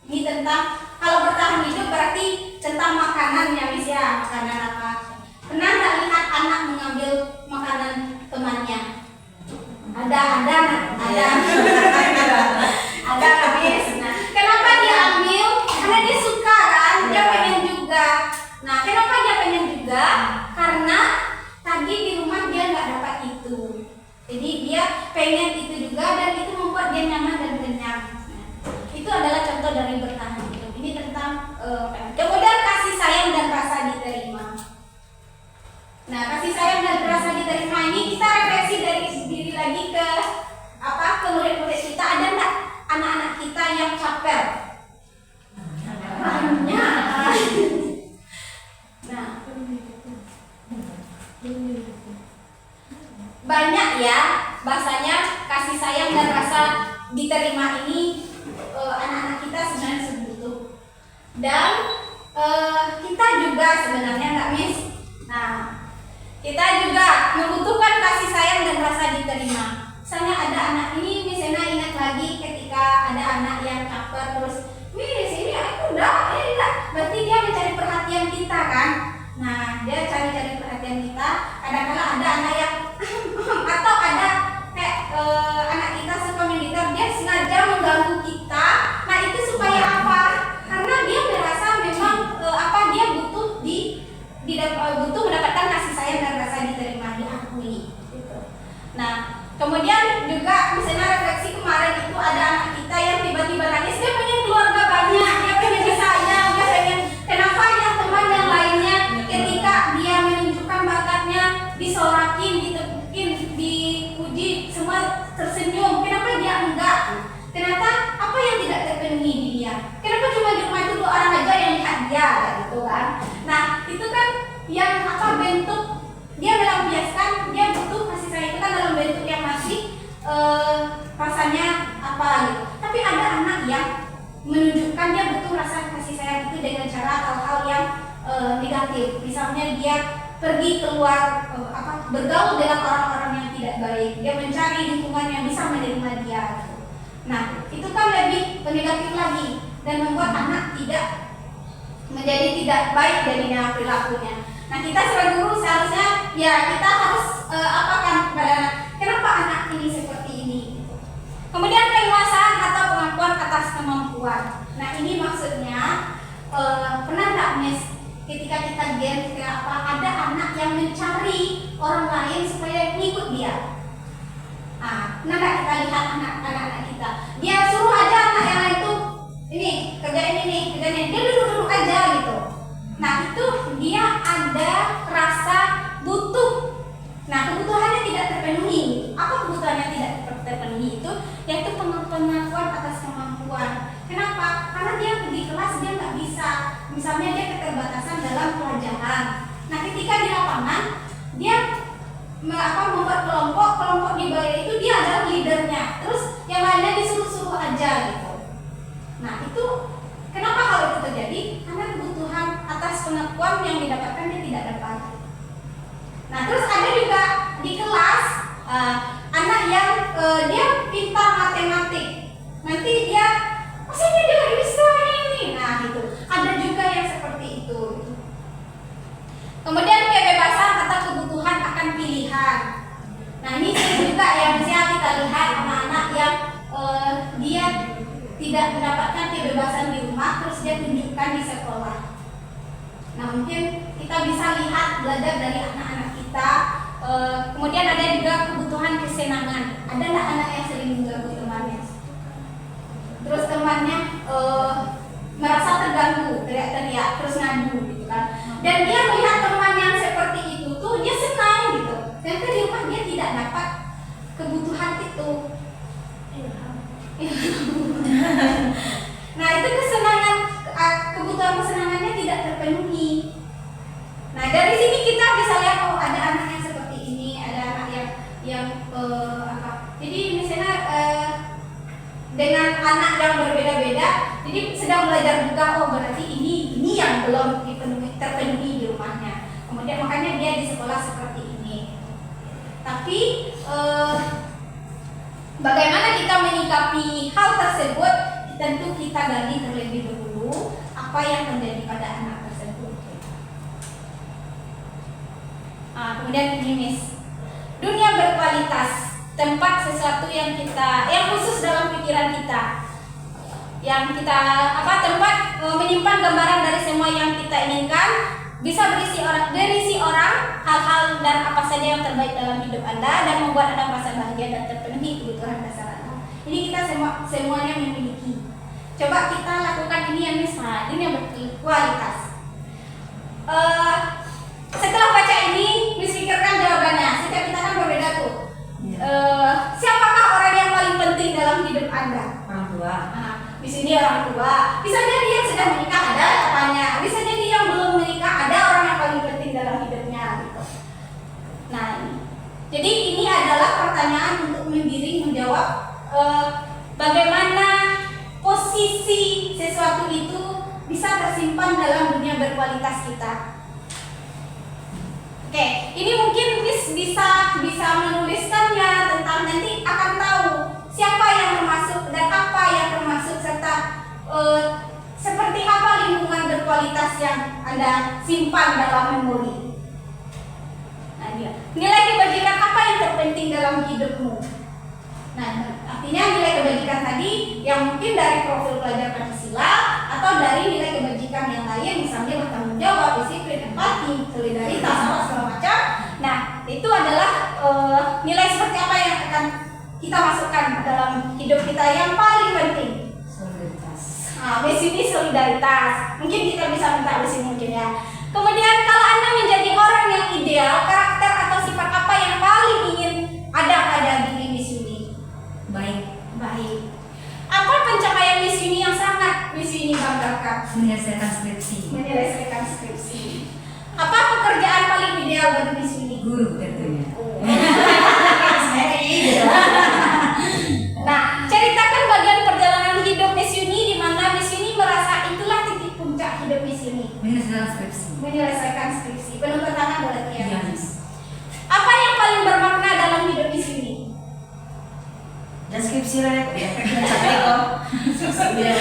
Ini tentang, kalau bertahan hidup berarti tentang makanan ya Miss ya, makanan apa? Pernah nggak lihat anak mengambil makanan temannya? Ada Miss. Nah, kenapa dia ambil? Karena dia suka kan, dia pengen juga. Nah, kenapa dia pengen juga? Karena tadi di rumah dia nggak dapat itu. Jadi dia pengen itu juga dan itu membuat dia nyaman dan kenyang. Nah, itu adalah contoh dari bertahan hidup. Ini tentang kemudian kasih sayang dan rasa diterima. Nah, kasih sayang dan rasa diterima ini kita refleksi dari diri lagi ke murid-murid kita. Ada nggak anak-anak kita yang caper? Banyak. Nah, banyak ya bahasanya kasih sayang dan rasa diterima ini anak-anak kita sebenarnya sebutuh. Dan kita juga sebenarnya nggak Miss. Nah, kita juga membutuhkan kasih sayang dan rasa diterima. Misalnya ada anak ini, Miss Ena ingat lagi ketika ada anak yang caper terus, Miss ini aku enggak, berarti dia mencari perhatian kita kan. Nah, dia cari-cari perhatian kita. Kadang-kadang ada anak yang atau ada kayak anak kita suka militer, dia sengaja mengganggu kita. Nah, itu supaya apa? Karena dia merasa memang dia butuh butuh mendapatkan kasih sayang dan rasa diterima, diakui gitu. Nah, kemudian juga misalnya refleksi kemarin itu ada anak kita yang tiba-tiba nangis, dia pengen keluarga banyak, dia pengen disayang, dia pengen kenapa yang teman yang lainnya ketika dia menunjukkan bakatnya disorakin, ditepukin, dipuji, semua tersenyum, kenapa dia enggak? Ternyata apa yang tidak terpenuhi di dia? Kenapa cuma di rumah itu 2 orang aja yang lihat dia gitu kan? Nah, itu kan yang bentuk dia melampiaskan dia butuh kasih sayang itu kan dalam bentuk yang masih rasanya gitu. Tapi ada anak yang menunjukkan dia butuh rasa kasih sayang itu dengan cara hal-hal yang negatif. Misalnya dia pergi keluar bergaul dengan orang-orang yang tidak baik. Dia mencari lingkungan yang bisa menerima dia. Gitu. Nah, itu kan lebih negatif lagi dan membuat anak menjadi tidak baik jadinya perilakunya. Nah, kita sebagai guru seharusnya ya kita harus kenapa anak ini seperti ini gitu. Kemudian penguasaan atau pengakuan atas kemampuan. Nah, ini maksudnya pernah nggak Miss ketika kita ada anak yang mencari orang lain supaya ngikut dia. Pernah nggak kita lihat anak-anak kita? Dia suruh aja anak yang lain tuh ini kerjain ini, dia duduk-duduk aja gitu. Nah, itu dia ada rasa butuh. Nah, kebutuhannya tidak terpenuhi. Apa kebutuhannya tidak terpenuhi itu? Yaitu pengakuan atas kemampuan. Kenapa? Karena dia di kelas dia nggak bisa. Misalnya dia keterbatasan dalam pelajaran. Nah, ketika di lapangan dia membuat kelompok di bawah itu dia adalah leadernya. Terus yang lainnya disuruh-suruh aja gitu. Nah, itu kenapa hal itu terjadi? Karena kebutuhan atas pengakuan yang didapatkan dia tidak dapat. Nah, terus ada juga di kelas anak yang dia pintar matematik. Nanti dia maksudnya dia nggak bisa ini. Nah, itu ada juga yang seperti itu. Kemudian kebebasan atau kebutuhan akan pilihan. Nah, ini juga yang bisa kita lihat anak-anak yang dia tidak mendapatkan kebebasan di rumah, terus dia tunjukkan di sekolah. Nah, mungkin kita bisa lihat belajar dari anak-anak kita Kemudian ada juga kebutuhan kesenangan. Adalah anak yang sering mengganggu temannya. Terus temannya merasa terganggu, teriak-teriak, terus ngadu gitu kan. Dan dia melihat teman yang seperti itu tuh dia senang gitu. Karena di rumah dia tidak dapat kebutuhan itu. Nah itu kesenangan, kebutuhan kesenangannya tidak terpenuhi. Nah dari sini kita bisa lihat oh ada anak yang seperti ini, ada anak yang apa? Jadi misalnya dengan anak yang berbeda-beda, jadi sedang belajar juga oh berarti ini yang belum terpenuhi di rumahnya. Kemudian makanya dia di sekolah seperti ini. Tapi bagaimana kita menyikapi hal tersebut? Tentu kita gali terlebih dahulu apa yang terjadi pada anak tersebut. Kemudian ini Miss, dunia berkualitas, tempat sesuatu yang khusus dalam pikiran kita, yang kita tempat menyimpan gambaran dari semua yang kita inginkan, bisa berisi orang, hal-hal dan apa saja yang terbaik dalam hidup Anda dan membuat Anda merasa bahagia dan terpenuhi kebutuhan dasar Anda. Ini kita semuanya memiliki. Coba kita lakukan ini yang misal, ini yang berkualitas. Setelah baca ini, Miss pikirkan jawabannya. Setiap kita kan berbeda tuh. Siapakah orang yang paling penting dalam hidup Anda? Orang tua. Di sini orang tua. Bisa jadi yang sedang menikah ada apanya. Bisa jadi yang belum menikah ada orang yang paling penting dalam hidupnya gitu. Nah, jadi ini adalah pertanyaan untuk menjawab bagaimana posisi sesuatu itu bisa tersimpan dalam dunia berkualitas kita. Oke, ini mungkin Miss bisa menuliskannya tentang nanti akan tahu siapa yang termasuk dan apa yang termasuk serta seperti apa lingkungan berkualitas yang Anda simpan dalam memori. Nah, nilai kebajikan apa yang terpenting dalam hidupmu? Nah, artinya nilai kebajikan tadi yang mungkin dari profil pelajar Pancasila atau dari nilai kebajikan yang lain, misalnya bertanggung jawab, disiplin, empati, solidaritas, segala macam. Nah, itu adalah nilai seperti apa yang akan kita masukkan dalam hidup kita yang paling penting. Solidaritas. Di sini solidaritas. Mungkin kita bisa minta di sini mungkin ya. Kemudian kalau Anda menjadi orang yang ideal, karakter atau sifat apa yang paling ingin ada pada diri Miss Yuni? Baik. Apa pencapaian Miss Yuni yang sangat Miss Yuni banggakan? Menyelesaikan skripsi. Menyelesaikan skripsi. Apa pekerjaan paling ideal bagi Miss Yuni? Guru tentunya. Nah, ceritakan bagian perjalanan hidup Miss Yuni di mana Miss Yuni merasa itulah titik puncak hidup Miss Yuni. Menyelesaikan skripsi. Penuntut tangan boleh ya. Iya, Miss. Apa yang paling bermakna dalam hidup Miss Yuni? Dan skripsi lah ya. Capek kok. Ya,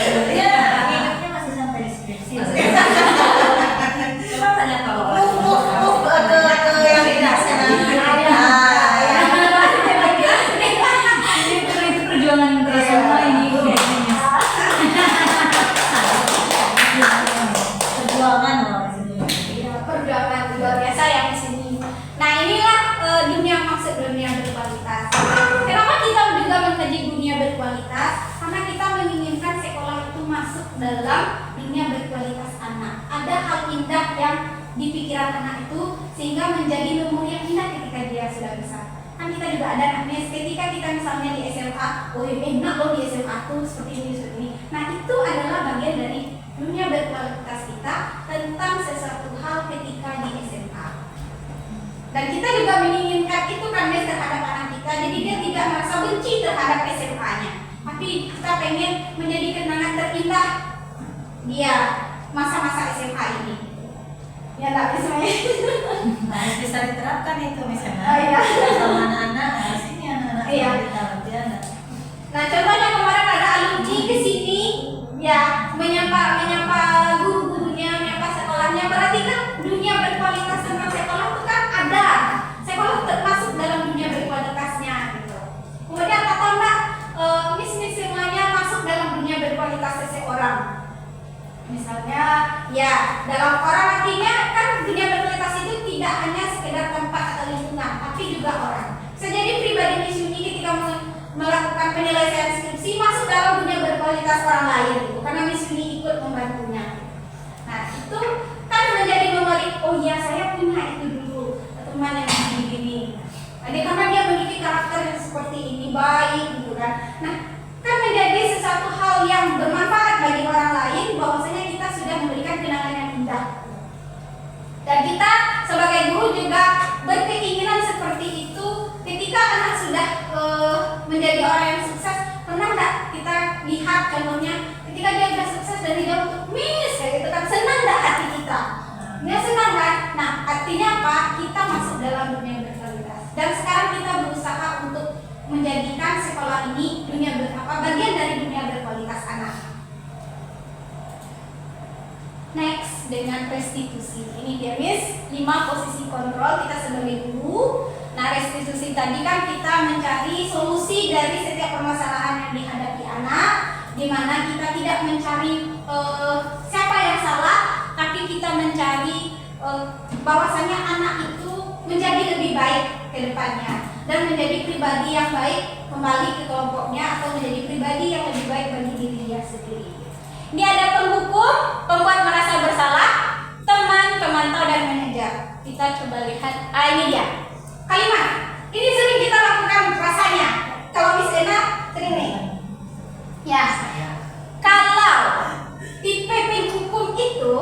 hidupnya masih sampai di skripsi. Coba tanya kalau ke yang beda sana. Itu perjuangan internasional ini. Perjuangan loh di sini. Iya, perjuangan luar biasa yang di sini. Nah, inilah maksud dunia berkualitas. Kenapa kita juga mengkaji dunia berkualitas? Karena kita menginginkan sekolah itu masuk dalam dunia berkualitas anak. Ada hal indah yang di pikiran anak itu sehingga menjadi memori yang indah ketika dia sudah besar. Kan kita juga ada anaknya ketika kita misalnya di SMA, oh enak loh di SMA tuh seperti ini. Nah, itu adalah bagian dari dunia berkualitas kita tentang sesuatu hal ketika di SMA. Dan kita juga menginginkan itu kan terhadap anak kita, jadi dia tidak merasa benci terhadap SMA-nya. Tapi kita pengen menjadi kenangan terindah dia masa-masa SMA ini. Ya enggak misalnya. Harus bisa diterapkan itu misalnya. Oh, iya. Sama anak-anak, sini anak-anak Iya. kita latihan. Nah, contohnya kemarin ada alumni ke sini ya menyapa guru-gurunya, menyapa sekolahnya. Berarti kan dunia berkualitas tentang sekolah itu kan ada. Sekolah termasuk dalam dunia berkualitasnya gitu. Kemudian kata Mbak, Miss semuanya masuk dalam dunia berkualitas seseorang. Misalnya, ya dalam orang artinya kan dunia berkualitas itu tidak hanya sekedar tempat atau lingkungan, tapi juga orang. Bisa jadi pribadi Miss Yuni ketika melakukan penyelesaian skripsi masuk dalam dunia berkualitas orang lain gitu, karena Miss Yuni ikut membantunya. Nah itu kan menjadi memori, oh iya saya punya itu dulu teman yang begini. Ada karena dia memiliki karakter yang seperti ini, baik gitu kan. Nah kan menjadi sesuatu hal yang bermanfaat bagi orang lain, bahwasanya kita sudah memberikan kenangan yang indah. Dan kita sebagai guru juga berkeinginan seperti itu ketika anak sudah menjadi orang yang sukses. Pernah nggak kita lihat contohnya ketika dia sudah sukses dan dia untuk Miss kayak gitu kan, senang nggak hati kita? Dia senang kan? Nah artinya apa? Kita masuk dalam dunia berkualitas. Dan sekarang kita berusaha untuk menjadikan sekolah ini bagian dari dunia berkualitas anak. Next, dengan restitusi. Ini dia Miss, 5 posisi kontrol kita sebagai guru. Nah, restitusi tadi kan kita mencari solusi dari setiap permasalahan yang dihadapi anak, di mana kita tidak mencari siapa yang salah, tapi kita mencari bahwasanya anak itu menjadi lebih baik ke depannya dan menjadi pribadi yang baik kembali ke kelompoknya, atau menjadi pribadi yang lebih baik bagi diri dia sendiri. Ini ada penghukum, pembuat merasa bersalah, teman, pemantau, dan manajer. Kita coba lihat. Ini dia kalimat. Ini sering kita lakukan rasanya. Kalau Miss Ena sering nih. Ya. Kalau di PP hukum itu,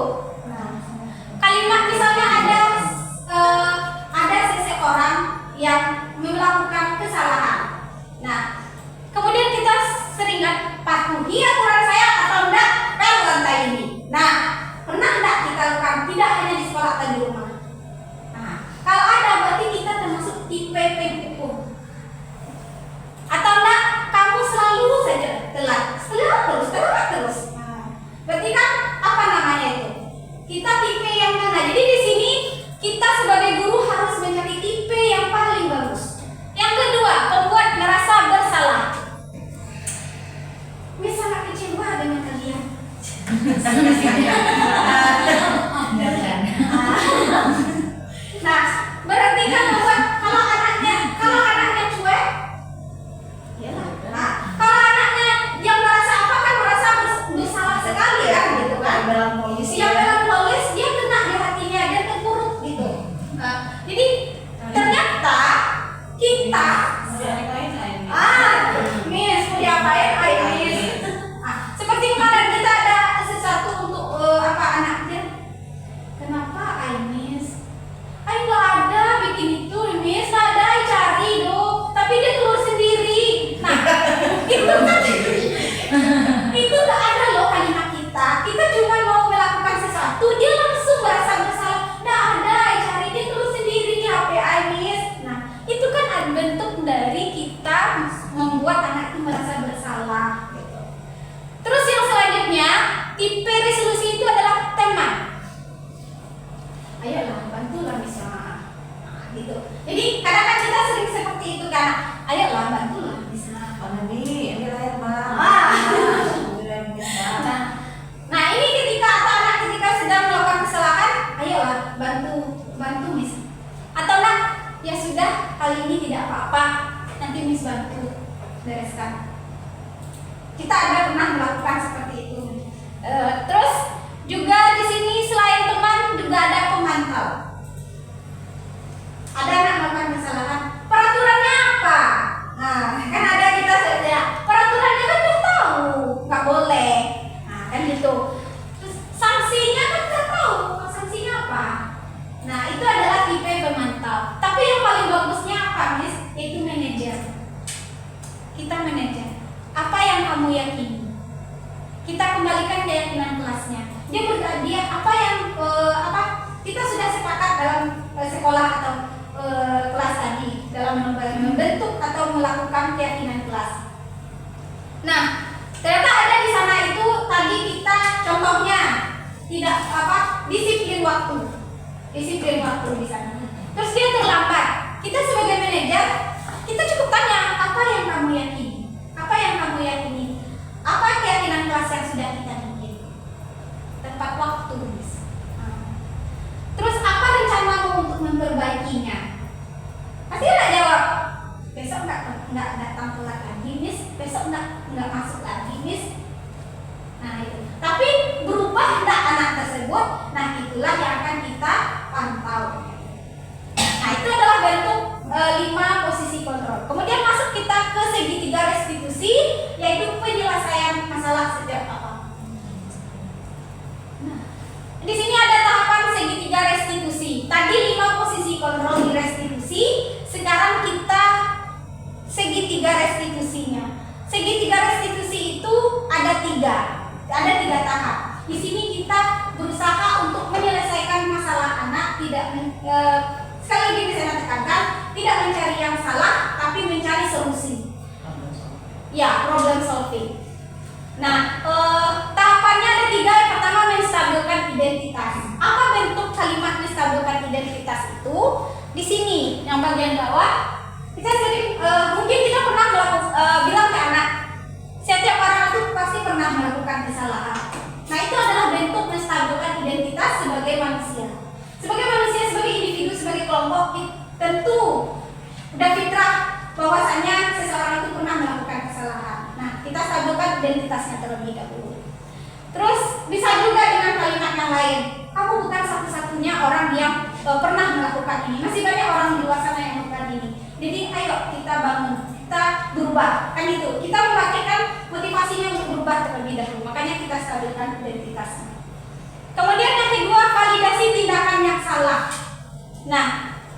kalimat misalnya ada seseorang yang melakukan kesalahan. Nah, kemudian kita sering patuhi aturan saya atau enggak pel lantai ini. Nah, pernah enggak kita lakukan? Tidak hanya di sekolah atau di rumah. Nah, kalau ada berarti kita termasuk IPP hukum. Atau enggak kamu selalu saja telat terus. Nah, berarti kan apa namanya itu? Kita tipe yang mana? Jadi di sini kita sebagai guru harus mencari tipe yang paling bagus. Yang kedua, pembuat merasa bersalah. Miss sangat kecewa dengan kalian. Nah, berarti kan membuat kalau anaknya cuek, iyalah. Nah, kalau anaknya yang merasa apa kan merasa bersalah sekali ya, gitu kan? Yang melankolis dia kena di hatinya, dia terpuruk gitu. Nah, jadi ternyata kita Miss mau diapain Miss? Seperti kemarin kita ada sesuatu untuk anaknya. Kenapa Miss? Nggak ada bikin itu Miss, nggak ada cari dong. Tapi dia keluar sendiri. Nah itu kan itu nggak ada loh kalimat kita. Kita cuma mau melakukan sesuatu, dia langsung merasa bersalah. Nggak ada cari, dia keluar sendiri di HP Miss. Nah itu kan ada bentuk dari kita membuat anak itu merasa bersalah gitu. Terus yang selanjutnya, tipe resolusi itu adalah teman. Ayolah bantulah bisa, gitu. Jadi kadang-kadang kita sering seperti itu kan. Ayolah bantulah bisa. Nah ini ketika anak ketika sedang melakukan kesalahan, ayolah bantu Miss. Atau nah ya sudah kali ini tidak apa-apa, nanti Miss bantu bereskan. Kita ada pernah melakukan seperti itu. Terus juga di sini selain teman juga ada pemantau. Ada anak melakukan kesalahan, peraturannya apa? Nah, kan ada kita saja. Peraturannya kan udah tahu, nggak boleh. Nah, kan gitu. Terus sanksinya kan nggak tahu, sanksinya apa? Nah, itu adalah tipe pemantau. Tapi yang paling bagusnya apa, Miss? Yaitu manajer. Kita manajer. Apa yang kamu yakini? Kita kembalikan keyakinan kelasnya. Dia apa yang kita sudah sepakat dalam sekolah atau kelas tadi dalam membentuk atau melakukan keyakinan kelas. Nah, ternyata ada di sana itu tadi kita contohnya tidak disiplin waktu di sana. Terus dia terlambat. Kita sebagai manajer kita cukup tanya apa yang kamu yakini, apa keyakinan kelas yang sudah kita bikin. Tepat waktu, Miss. Terus apa rencanamu untuk memperbaikinya? Pasti segitiga restitusinya. Segitiga restitusi itu ada tiga tahap. Di sini kita berusaha untuk menyelesaikan masalah anak, sekali lagi saya tekankan, tidak mencari yang salah, tapi mencari solusi. Ya, problem solving. Nah, tahapannya ada tiga. Yang pertama, menstabilkan identitas. Apa bentuk kalimat menstabilkan identitas itu? Di sini, yang bagian bawah, kita sering, mungkin kita pernah bilang ke anak, setiap orang itu pasti pernah melakukan kesalahan. Nah, itu adalah bentuk menstabilkan identitas sebagai manusia. Sebagai manusia, sebagai individu, sebagai kelompok, tentu udah fitrah bahwasanya seseorang itu pernah melakukan kesalahan. Nah, kita stabilkan identitasnya terlebih dahulu. Terus bisa juga dengan kalimat yang lain. Kamu bukan satu-satunya orang yang pernah melakukan ini. Masih banyak orang di luar sana yang melakukan ini. Jadi ayo kita bangun, kita berubah. Kan itu. Kita memakaikan motivasinya untuk berubah terlebih dahulu. Makanya kita stabilkan identitasnya. Kemudian yang kedua, validasi tindakan yang salah. Nah,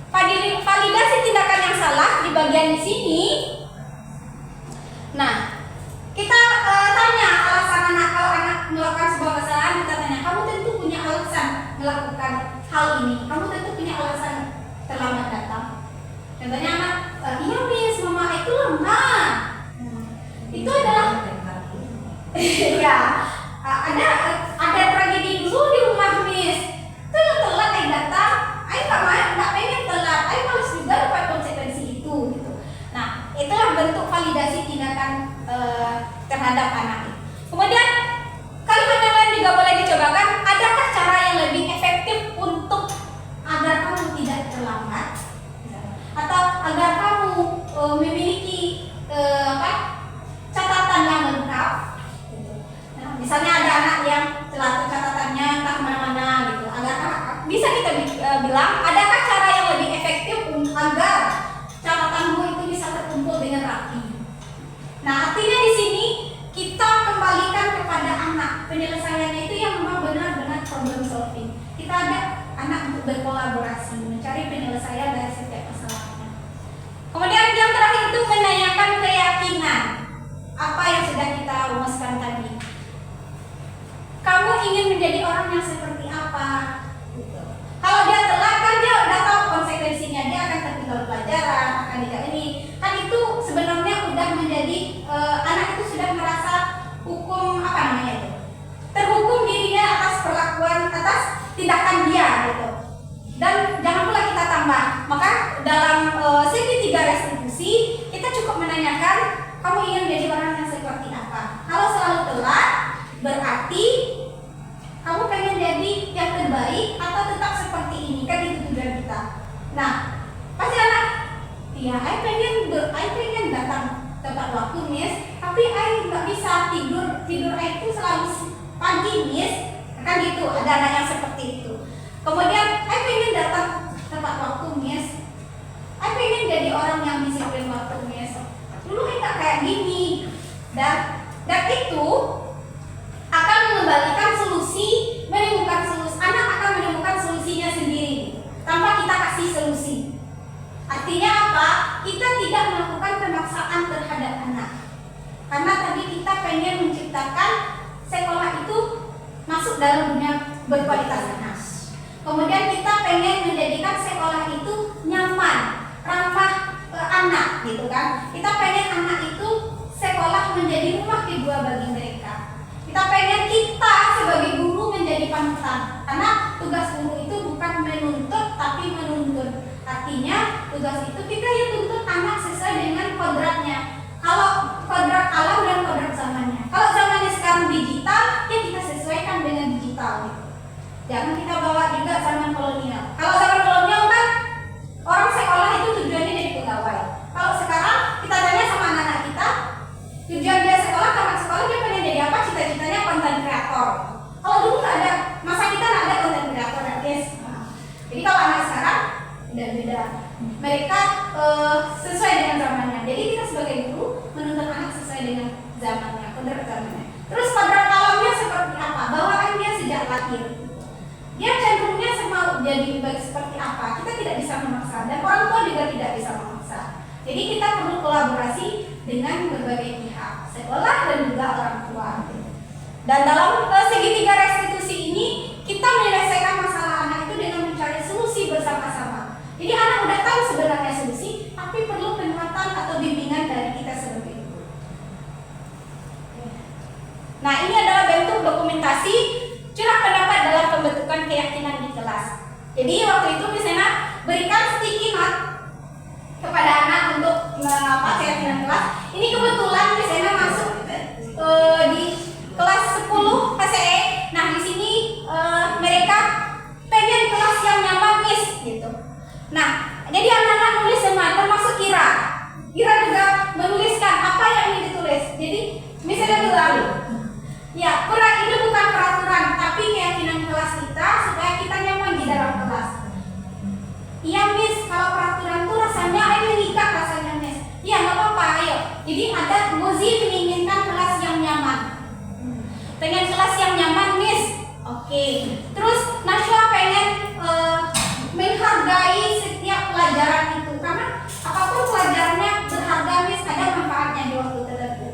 validasi tindakan yang salah di bagian di sini. Nah, kita tanya alasan anak. Kalau anak melakukan sebuah kesalahan, kita tanya, kamu tentu punya alasan melakukan hal ini. Kamu tentu punya alasan terlambat datang. Contohnya anak, iya miss, mama itu lemah. Itu adalah ya, ada tragedi dulu di rumah miss. Itu yang telat datang. Ayo nggak pengen telat. Ayo males juga dapat konsekuensi itu. Gitu. Nah, itulah bentuk validasi tindakan terhadap anak. Kemudian kalimat yang lain juga boleh dicobakan. Adakah cara yang lebih efektif untuk agar kamu tidak terlambat, atau agar kamu memiliki catatan yang lengkap? Nah, misalnya ada anak yang telat catatannya entah kemana-mana gitu. Bisa kita bilang, adakah cara yang lebih efektif agar catatanmu itu bisa terkumpul dengan rapi? Nah, artinya di sini kita kembalikan kepada anak. Penyelesaiannya itu yang memang benar-benar problem solving. Kita ada anak untuk berkolaborasi, mencari penyelesaian dari setiap masalahnya. Kemudian yang terakhir itu menanyakan keyakinan. Apa yang sudah kita rumuskan tadi. Kamu ingin menjadi orang yang seperti apa? Gitu. Kalau dia telat kan dia udah tahu konsekuensinya, dia akan tertinggal pelajaran, akan tidak ini. Kan itu sebenarnya udah menjadi anak itu sudah merasa hukum itu? Terhukum dirinya atas perlakuan, atas tindakan dia gitu. Dan jangan pula kita tambah. Maka dalam segitiga restitusi kita cukup menanyakan, kamu ingin menjadi orang yang seperti apa? Kalau selalu telat, berarti kamu pengen jadi yang terbaik atau tetap seperti ini? Kan itu tujuan kita. Nah, pasti anak, iya, I pengen datang tepat waktu miss, tapi I nggak bisa tidur I itu selalu pagi miss. Kan gitu, ada anak yang seperti itu. Kemudian I pengen datang tepat waktu miss, I pengen jadi orang yang disiplin waktu miss. Dulu nggak kayak gini. Dan itu akan mengembalikan anak akan menemukan solusinya sendiri tanpa kita kasih solusi. Artinya apa? Kita tidak melakukan pemaksaan terhadap anak, karena tadi kita pengen menciptakan sekolah itu masuk dalam dunia berkualitas anak. Kemudian kita pengen menjadikan sekolah itu nyaman, ramah anak, gitu kan? Kita pengen anak itu sekolah menjadi rumah kedua bagi mereka. Kita pengen kita sebagai guru menjadi panutan, karena tugas guru itu bukan menuntut tapi menuntun. Artinya tugas itu kita yang tuntut anak sesuai dengan kodratnya. Kalau kodrat alam dan kodrat zamannya. Kalau zamannya sekarang digital, ya kita sesuaikan dengan digital. Jangan kita bawa juga zaman kolonial. Kalau zaman kolonial kan orang sekolah itu tujuannya jadi pegawai. Kalau sekarang kita tanya sama anak-anak kita, tujuan dia sekolah, tamat sekolah dia pengen jadi apa? Cita-citanya konten kreator. Kalau dulu nggak ada, masa kita nggak ada konten kreator, guys. Jadi kalau anak sekarang udah beda. Mereka sesuai dengan zamannya. Jadi kita sebagai guru menuntut anak sesuai dengan zamannya, kodrat zamannya. Terus kodrat alamnya seperti apa? Bawaan dia sejak lahir. Dia cenderungnya mau jadi baik seperti apa? Kita tidak bisa memaksa, dan orang tua juga tidak bisa memaksa. Jadi kita perlu kolaborasi dengan berbagai pihak, sekolah dan juga orang tua. Dan dalam segitiga restitusi ini kita menyelesaikan masalah anak itu dengan mencari solusi bersama-sama. Jadi anak udah tahu sebenarnya solusi, tapi perlu penguatan atau bimbingan dari kita sebagai guru. Nah, ini adalah bentuk dokumentasi curah pendapat dalam pembentukan keyakinan di kelas. Jadi waktu itu misalnya berikan sticky note kepada anak untuk keyakinan kelas. Ini kebetulan misalnya masuk di kelas 10 PCE. Nah, di sini mereka pengen kelas yang nyaman, Miss, gitu. Nah, jadi anak-anak nulis semua, termasuk Ira. Ira juga menuliskan apa yang ingin ditulis. Jadi misalnya bilang, ya, ini bukan peraturan, tapi keyakinan kelas kita supaya kita nyaman di dalam kelas. Iya, Miss, kalau peraturan tuh rasanya mengikat rasanya, Miss. Iya, nggak apa-apa, ayo. Jadi ada Gozi menginginkan kelas yang nyaman. Pengen kelas yang nyaman, Miss. Oke. Terus Najwa pengen menghargai setiap pelajaran itu, karena apapun pelajarannya berharga, Miss, ada manfaatnya di waktu tertentu.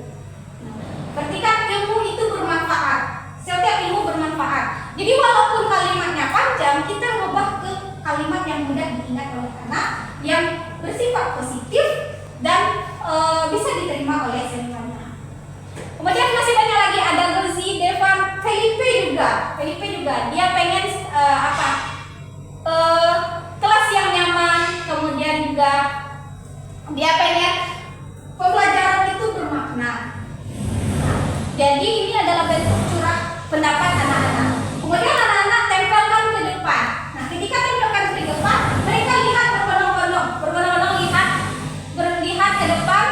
Ketika ilmu itu bermanfaat, setiap ilmu bermanfaat. Jadi walaupun kalimatnya panjang, kita ubah ke kalimat yang mudah diingat oleh anak, yang bersifat positif dan bisa diterima oleh semuanya. Kemudian masih banyak lagi, ada Gozi, Devan, Felipe juga. Dia pengen kelas yang nyaman, kemudian juga dia pengen pembelajaran itu bermakna. Jadi ini adalah bentuk curah pendapat anak-anak. Kemudian anak-anak tempelkan ke depan. Nah, ketika tempelkan ke depan, mereka lihat berbondong-bondong lihat ke depan,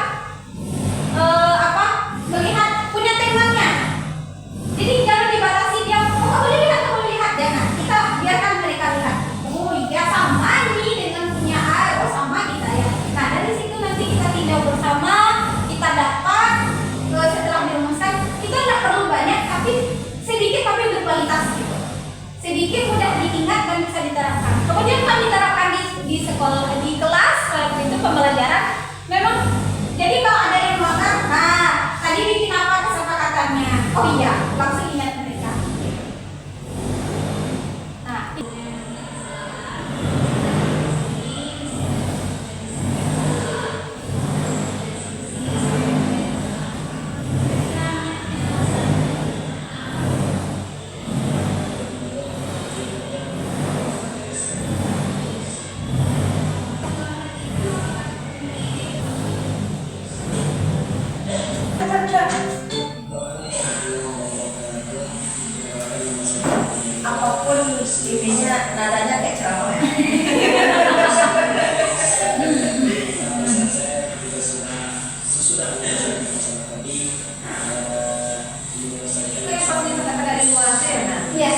melihat punya temannya. Jadi jangan dibatasi dia, boleh lihat, jangan. Kita biarkan mereka lihat. Oh iya, sama nih dengan punya A, sama kita ya. Nah, dari situ nanti kita tinjau bersama, kita dapat setelah dirumuskan. Kita nggak perlu banyak, tapi sedikit tapi berkualitas gitu. Sedikit mudah diingat dan bisa diterapkan. Kemudian kami terapkan di sekolah, di kelas, itu pembelajaran. Memang, jadi kalau ada yang makan, tadi bikin apa kesepakatannya? Oh iya, langsung ingat mereka. Nah, apapun intinya nadanya kayak ceramah ya. Itu yang pasti kata-kata dari luar ya, Nak? iya.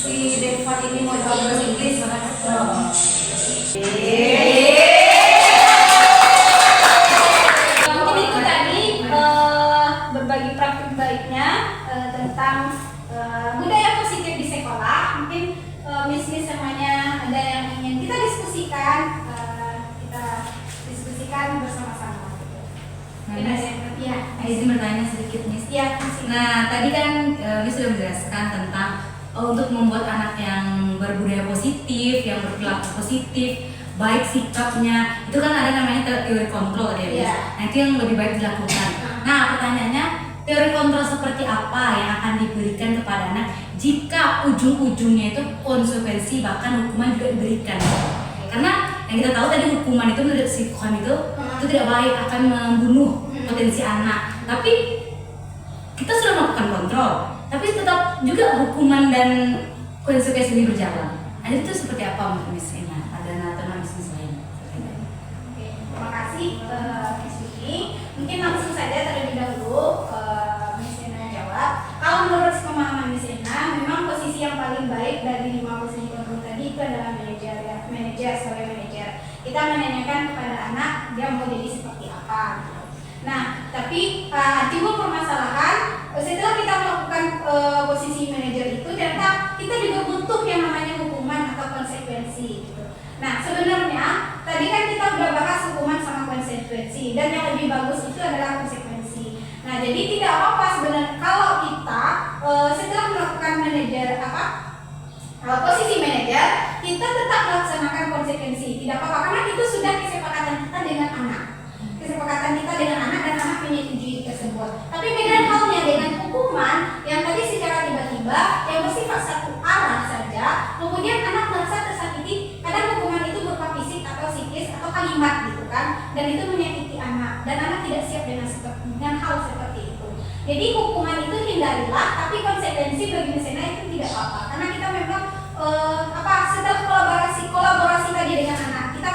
Si Devan ini mau jawab bahasa Inggris mana? Mungkin itu tadi berbagi praktik baiknya tentang budaya positif di sekolah. Mungkin Miss semuanya ada yang ingin kita diskusikan, bersama-sama. Mungkin ada yang ya. Izin bertanya sedikit, Miss. Ya, Nah, tadi kan Miss sudah menjelaskan tentang untuk membuat anak yang berbudaya positif, yang berperilaku positif, baik sikapnya, itu kan ada namanya teori kontrol ya, Miss. Iya. Nah, itu yang lebih baik dilakukan. Nah, pertanyaannya, teori kontrol seperti apa yang akan diberikan kepada anak jika ujung-ujungnya itu konsekuensi bahkan hukuman juga diberikan? Karena yang kita tahu tadi hukuman itu menurut psikohan itu tidak baik, akan membunuh potensi anak. Tapi kita sudah melakukan kontrol, tapi tetap juga hukuman dan konsekuensi ini berjalan. Nah, itu seperti apa menurut Miss Ina? Ada Miss lain? Oke, terima kasih Miss Vicky. Mungkin langsung saja terlebih dahulu Miss Ina jawab. Kalau menurut pemahaman Miss Ina, memang posisi yang paling baik dari 5 posisi kontrol tadi itu adalah manajer ya. Sebagai manajer, kita menanyakan kepada anak dia mau jadi seperti apa. Nah, tapi timbul permasalahan setelah kita melakukan posisi manajer itu, ternyata kita juga butuh yang namanya hukuman Nah, sebenarnya tadi kan kita udah bahas hukuman sama konsekuensi, dan yang lebih bagus itu adalah konsekuensi. Nah, jadi tidak apa-apa sebenarnya kalau kita setelah melakukan posisi manajer, kita tetap melaksanakan konsekuensi. Tidak apa-apa karena itu sudah kesepakatan kita dengan anak. Kesepakatan kita dengan anak dan anak menyetujui tersebut. Tapi beda halnya dengan hukuman yang tadi secara tiba-tiba yang bersifat satu arah saja, kemudian anak merasa tersakiti. Kadang hukuman itu berupa fisik atau psikis atau kalimat gitu kan, dan itu menyakiti anak dan anak tidak siap dengan hal seperti itu. Jadi hukuman itu hindarilah, tapi konsekuensi bagi Mesena itu tidak apa-apa karena kita memang setelah kolaborasi tadi dengan anak, kita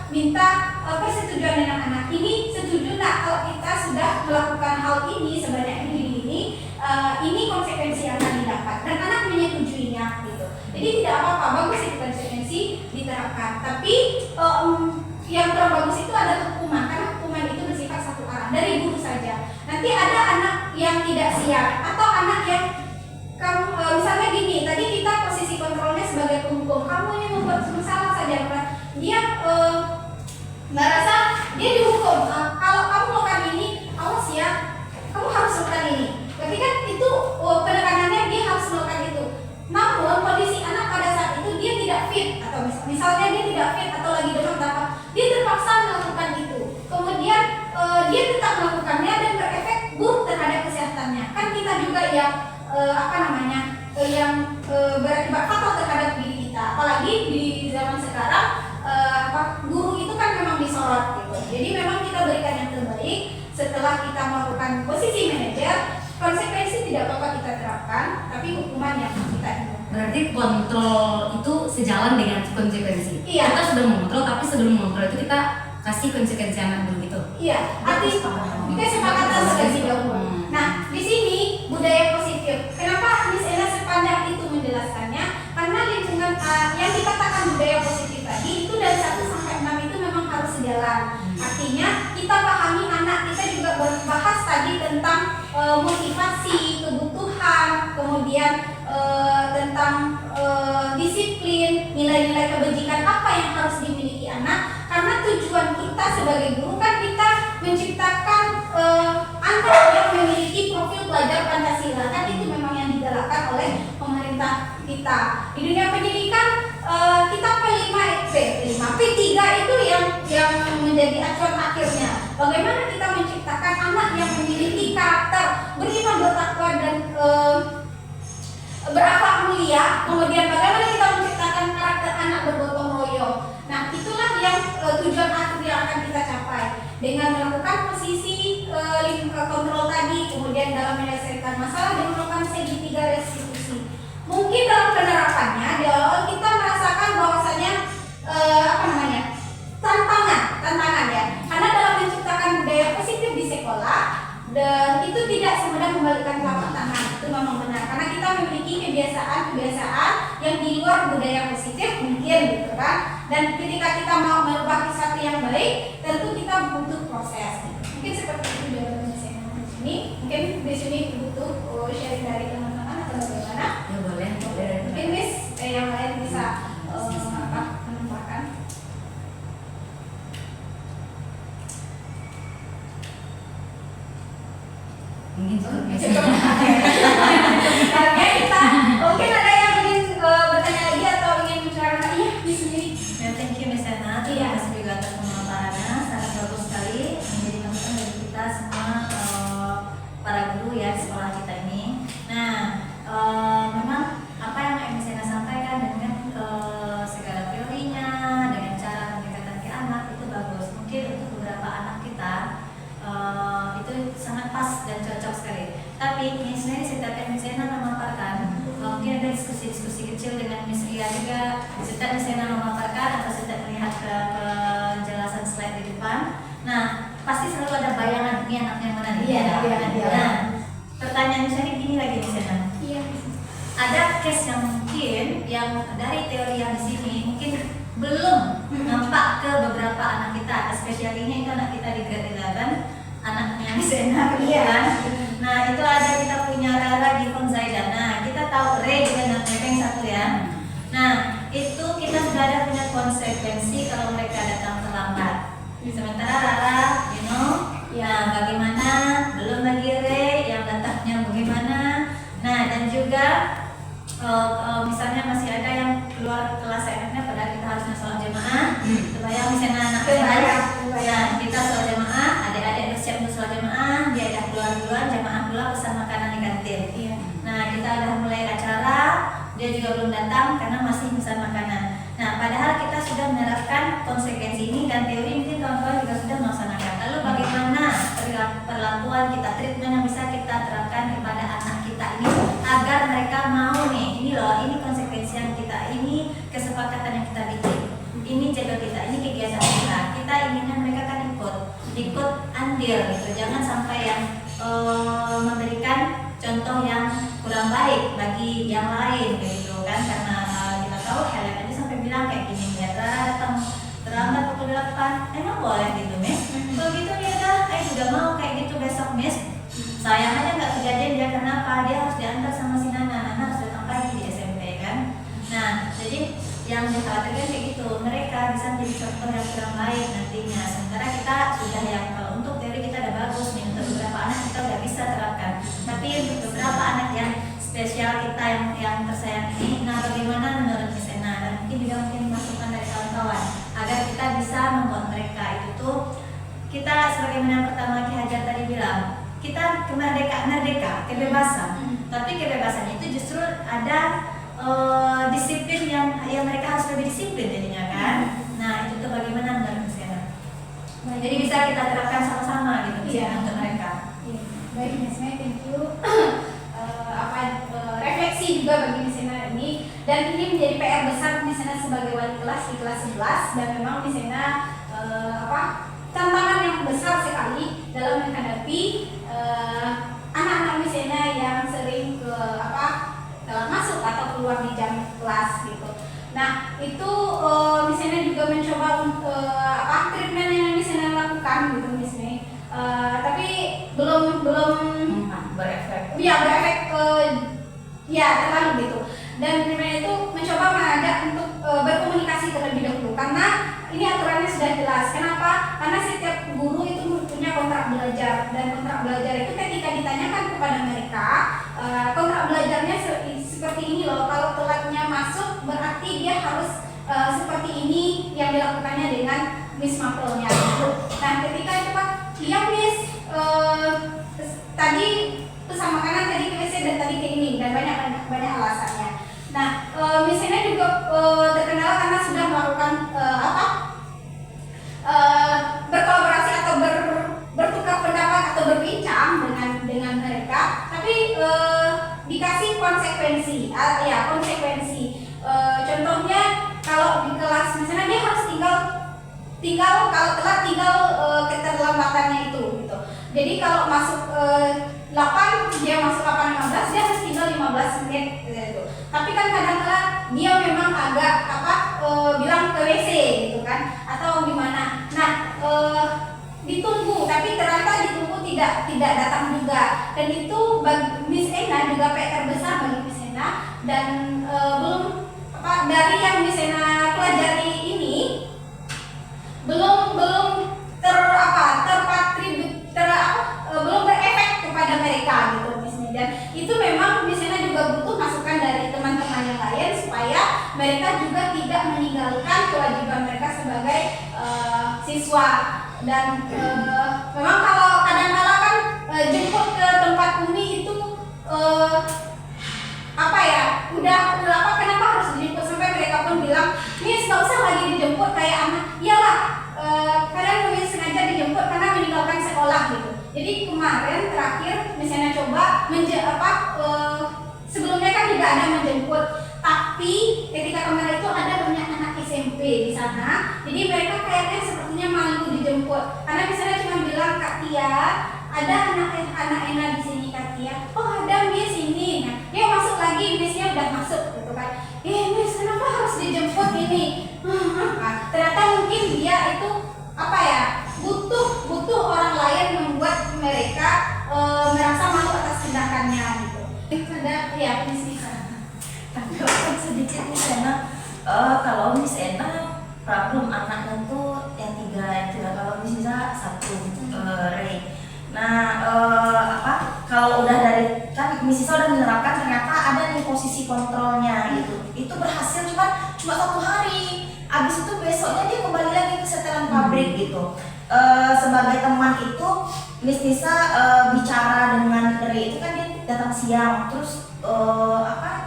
minta persetujuan dengan anak. Ini setuju nak kalau kita sudah melakukan hal ini sebanyak ini konsekuensi yang akan didapat, dan anak menyetujuinya gitu. Jadi tidak apa-apa, bagus itu konsekuensi diterapkan. Tapi yang kurang bagus itu adalah hukuman, karena hukuman itu bersifat satu arah dari guru saja. Nanti ada anak yang tidak siap atau anak yang misalnya gini, tadi kita posisi kontrolnya sebagai penghukum, kamu ini membuat masalah saja, dia merasa dia dihukum. Kalau kamu melakukan ini, awas ya, kamu harus melakukan ini. Tapi kan itu penekanannya dia harus melakukan itu. Namun kondisi anak pada saat itu dia tidak fit, atau misalnya dia tidak fit atau lagi demam apa, dia terpaksa melakukan itu. Kemudian dia tetap melakukannya dan berefek buruk terhadap kesehatannya. Kan kita juga yang yang berakibat fatal terhadap diri kita. Apalagi di zaman sekarang guru itu kan memang disorot gitu. Jadi memang kita berikan yang terbaik. Setelah kita melakukan posisi manajer, konsekuensi tidak apa-apa kita terapkan, tapi hukuman yang kita inginkan. Berarti kontrol itu sejalan dengan konsekuensi. Iya. Kita sudah mengontrol, tapi sebelum mengontrol itu kita kasih konsekuensi anak dulu gitu. Iya, kesepakatan terlebih dahulu. Nah, di sini budaya positif. Kenapa Miss Ena sepanjang itu menjelaskannya? Karena lingkungan yang dikatakan budaya positif tadi itu dari 1 sampai 6 itu memang harus sejalan. Artinya kita pahami anak, kita juga bahas tadi tentang motivasi, kebutuhan, kemudian tentang disiplin, nilai-nilai kebajikan apa yang harus dimiliki anak. Karena tujuan kita sebagai guru kan kita menciptakan anak yang memiliki profil pelajar Pancasila. Kan itu memang yang digalakkan oleh pemerintah kita. Di dunia pendidikan kita P3 itu yang menjadi acuan akhirnya. Bagaimana kita menciptakan anak yang memiliki karakter beriman, bertakwa dan berakhlak mulia. Kemudian bagaimana kita menciptakan karakter anak bergotong royong. Nah, itulah yang tujuan akhir yang akan kita capai dengan melakukan posisi kontrol tadi, kemudian dalam menyelesaikan masalah dan melakukan segitiga restitusi. Mungkin dalam penerapannya di awal kita merasakan bahwasanya tantangan ya, karena dalam menciptakan budaya positif di sekolah dan itu tidak semudah membalikkan telapak tangan. Itu memang benar karena kita memiliki kebiasaan yang di luar budaya positif mungkin gitu kan. Dan ketika kita mau merubah sesuatu yang baik, tentu kita butuh proses. Mungkin seperti itu jawaban saya di sini. Mungkin di sini butuh sharing dari teman-teman atau bagaimana? Ya boleh. Mungkin Miss yang lain bisa menambahkan. Mungkin cukup. Karena kita mungkin ada yang ingin bertanya lagi atau ingin bicara iya di sini. Thank you Miss Ena. Terima kasih juga atas pemaparannya, sangat bagus sekali menjadi masukan dari kita semua para guru ya di sekolah kita ini. Nah, memang apa yang Miss Ena sampaikan dengan segala teorinya, dengan cara pendekatan ke anak itu bagus. Mungkin untuk beberapa anak kita itu sangat pas dan cocok sekali. Tapi misalnya setiap Miss Ena memaparkan, mungkin ada diskusi-diskusi kecil dengan Miss Ria juga. Setiap Miss Ena memaparkan atau setiap melihat ke penjelasan slide di depan, nah pasti selalu ada bayangan ini anaknya mana nih. Iya. Nah, pertanyaan misalnya gini lagi Miss Ena. Iya. Ada case yang mungkin yang dari teori yang di sini mungkin belum nampak ke beberapa anak kita, especially-nya itu anak kita di grade 11, anaknya Miss Ena kebetulan. Nah, itu ada kita punya Rara Gifon Zaidan. Nah, kita tahu Ray dengan Nepeng satu ya. Nah, itu kita sudah ada punya konsep konsekuensi kalau mereka datang terlambat. Sementara Rara, ya bagaimana? Belum lagi Re, yang datangnya bagaimana? Nah, dan juga misalnya masih ada yang keluar kelas enaknya padahal kita harusnya sholat jamaah. Supaya misalnya anak ya kita sholat jamaah, adik-adik udah siap untuk sholat jamaah, dia udah keluar duluan, jamaah pula pesan makanan di kantin. Nah, kita udah mulai acara, dia juga belum datang karena masih pesan makanan. Nah, padahal kita sudah menerapkan konsekuensi ini dan teori mungkin kawan-kawan juga sudah melaksanakan. Lalu bagaimana perlakuan kita, treatment yang bisa kita terapkan kepada anak kita ini agar mereka mau nih, ini loh, ini konsekuensi yang kita, ini kesepakatan yang kita bikin, ini jadwal kita, ini kegiatan kita inginkan mereka kan ikut andil gitu, jangan sampai yang memberikan contoh yang kurang baik bagi yang lain gitu kan, karena kita tahu Helen aja sampai bilang kayak gini, ya datang terlambat pukul 8, emang boleh gitu Miss? Kalau gitu ya dah, juga mau kayak gitu besok Miss. Sayang aja nggak kejadian dia, kenapa? Dia harus diantar sama si Nana harus datang pagi di SMP kan. Nah, jadi yang dikhawatirkan kayak gitu, mereka bisa menjadi contoh yang kurang baik nantinya. Sementara kita sudah yang, kalau untuk teori kita udah bagus nih, untuk beberapa anak kita udah bisa terapkan. Tapi untuk beberapa anak yang spesial kita yang tersayang ini, nah bagaimana menurut Miss Ena? Dan mungkin juga masukan dari kawan-kawan agar kita bisa membuat mereka itu tuh, kita sebagaimana pertama Ki Hajar tadi bilang, kita merdeka, kebebasan. Tapi kebebasan itu justru ada disiplin yang mereka harus lebih disiplin jadinya kan. Nah, itu tuh bagaimana menurut Miss Ena? Jadi bisa kita terapkan sama-sama gitu untuk mereka. Baik Miss Ena, thank you. Refleksi juga bagi Miss Ena ini, dan ini menjadi PR besar Miss Ena sebagai wali kelas di kelas 11, dan memang Miss Ena tantangan yang besar sekali dalam menghadapi anak-anak Miss Ena yang sering telat masuk atau keluar di jam kelas gitu. Nah, itu Miss Ena juga mencoba treatment yang Miss Ena lakukan gitu Miss Ena. Tapi belum berefek. Iya, berefek terlalu gitu. Dan Miss itu mencoba mengajak untuk berkomunikasi terlebih dahulu, karena ini aturannya sudah jelas. Kenapa? Karena setiap guru itu punya kontrak belajar, dan kontrak belajar itu ketika ditanyakan kepada mereka, kontrak belajarnya seperti ini loh. Kalau telatnya masuk berarti dia harus seperti ini yang dilakukannya dengan Miss mapelnya. Nah, ketika itu Pak, iya Miss, tadi pesan makanan tadi ke WC dan tadi ke ini, dan banyak alasannya. Nah, Miss Ena juga terkendala karena sudah melakukan berkolaborasi atau bertukar pendapat atau berbincang dengan mereka, tapi dikasih konsekuensi. Konsekuensi. Contohnya kalau di kelas misalnya dia harus tinggal kalau telat tinggal keterlambatannya itu gitu. Jadi kalau masuk 8 dia masuk 8.15, dia harus tinggal 15 menit gitu. Tapi kan kadang-kadang dia memang agak bilang ke WC gitu kan, atau gimana. Nah, ditunggu, tapi ternyata ditunggu tidak datang juga. Dan itu bagi Miss Ena juga PR besar bagi Miss Ena, dan belum dari yang Miss Ena pelajari ini belum belum berefek kepada mereka gitu Miss Ena. Dan itu memang Miss Ena juga butuh masukan dari teman-teman yang lain supaya mereka juga tidak meninggalkan kewajiban mereka sebagai siswa. Dan memang kalau kadang-kadang kan jemput ke tempat Umi itu kenapa harus dijemput, sampai mereka pun bilang, Miss nggak usah lagi dijemput kayak anak. Iyalah, kadang Miss sengaja dijemput karena meninggalkan sekolah gitu. Jadi kemarin terakhir Miss Ena coba sebelumnya kan tidak ada menjemput, tapi ketika kemarin itu ada banyak anak SMP di sana. Jadi mereka kayaknya sepertinya malu dijemput, karena Miss Ena cuma bilang, Kak Tia, ada anak Ena di sini Kak Tia. Oh ada Miss ini. Nah, dia masuk lagi, Missnya udah masuk gitu kan. Miss kenapa harus dijemput ini? Ternyata mungkin dia itu butuh orang lain membuat mereka merasa malu atas tindakannya gitu. Ada Miss Nisa. Sedikit Miss Ena, kalau Miss Ena problem anaknya tuh yang tiga kalau bisa satu Ray. Nah kalau udah dari kan Miss Isa udah menerapkan ternyata ada nih posisi kontrolnya gitu, itu berhasil cuma 1 hari, abis itu besoknya dia kembali lagi ke setelan pabrik gitu. Sebagai teman itu Miss Nisa bicara dengan Ray itu kan dia datang siang, terus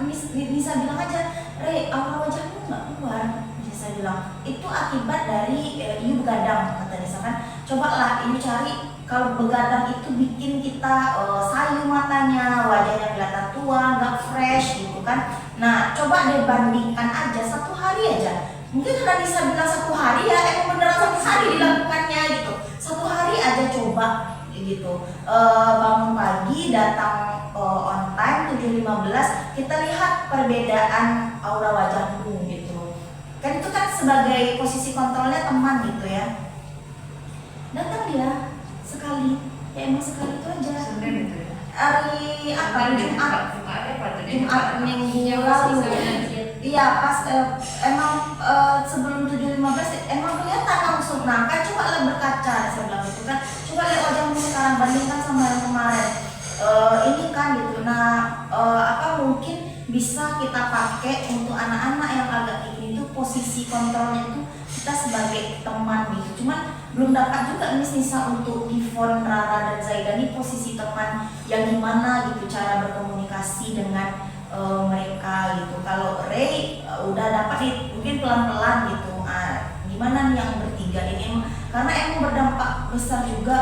Miss Nisa bilang aja, Ray aura wajahmu nggak keluar. Nisa bilang itu akibat dari you begadang, kata Nisa kan. Coba lah you cari, kalau begadang itu bikin kita sayu matanya, wajahnya kelihatan tua, nggak fresh gitu kan. Nah coba deh bandingkan aja 1 hari aja. Mungkin karena Nisa bilang 1 hari ya, emang beneran 1 hari dilakukannya gitu. 1 hari aja coba gitu. Bangun pagi, datang on time 7.15, kita lihat perbedaan aura wajahmu gitu. Kan itu kan sebagai posisi kontrolnya teman gitu ya. Datang dia sekali, ya emang sekali itu aja. Senin itu ya. Hari Jumat minggu Yang lalu. Iya pas emang sebelum 7.15 emang kelihatan langsung. Nah kan coba lah berkaca, saya bilang gitu kan. Coba lihat wajahmu sekarang bandingkan sama yang kemarin. Ini kan gitu. Nah mungkin bisa kita pakai untuk anak-anak yang agak ini tuh posisi kontrolnya itu kita sebagai teman gitu. Cuman belum dapat juga Miss Nisa untuk Givon, Rara dan Zaida ini posisi teman yang gimana gitu cara berkomunikasi dengan mereka gitu. Kalau Ray udah dapat nih mungkin pelan-pelan gitu. Gimana nih yang bertiga ini karena emang berdampak besar juga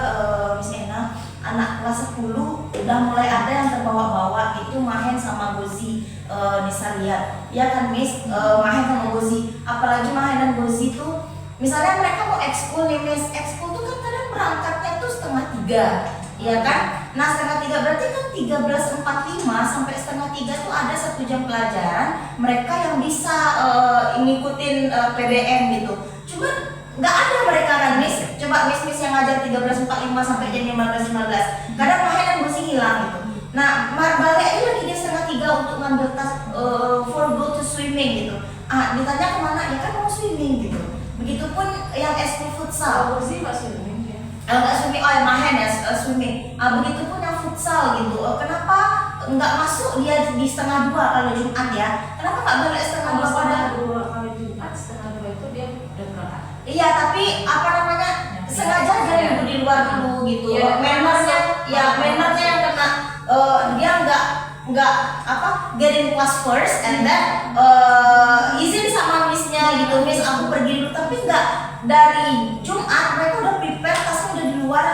Miss Ena. Anak kelas 10 udah mulai ada yang terbawa-bawa itu main sama Gozi. Nisa lihat ya kan Miss, main sama Gozi, apalagi main dan Gozi tuh misalnya mereka mau ekskul nih Miss, ekskul tuh kan kadang berangkatnya tuh 2:30 ya kan. Nah 2:30 berarti kan 13.45 sampai 2:30 tuh ada 1 jam pelajaran mereka yang bisa ngikutin PBM gitu. Cuman nggak ada mereka kan Miss. Coba Miss yang ngajar 13.45 sampai jam 15.15. Kadang Mahir dan Gozi hilang gitu. Nah balik aja lagi dia 2:30 untuk ngambil tas for go to swimming gitu. Ditanya kemana ya kan mau swimming gitu. Begitupun yang ekskul futsal. Gozi nggak swimming ya? Nggak swimming, oh ya Mahen ya swimming. Begitupun yang futsal gitu. Kenapa nggak masuk dia di 1:30 kalau Jumat ya? Kenapa nggak balik 1:30 pada? Kalau Jumat 1:30 itu dia udah berangkat. Iya tapi sengaja dia duduk di luar dulu gitu. Ya, Mannernya yang kena dia nggak get in class first and then izin sama Missnya gitu. Miss aku pergi dulu, tapi nggak dari Jumat mereka udah prepare tasnya udah di luar,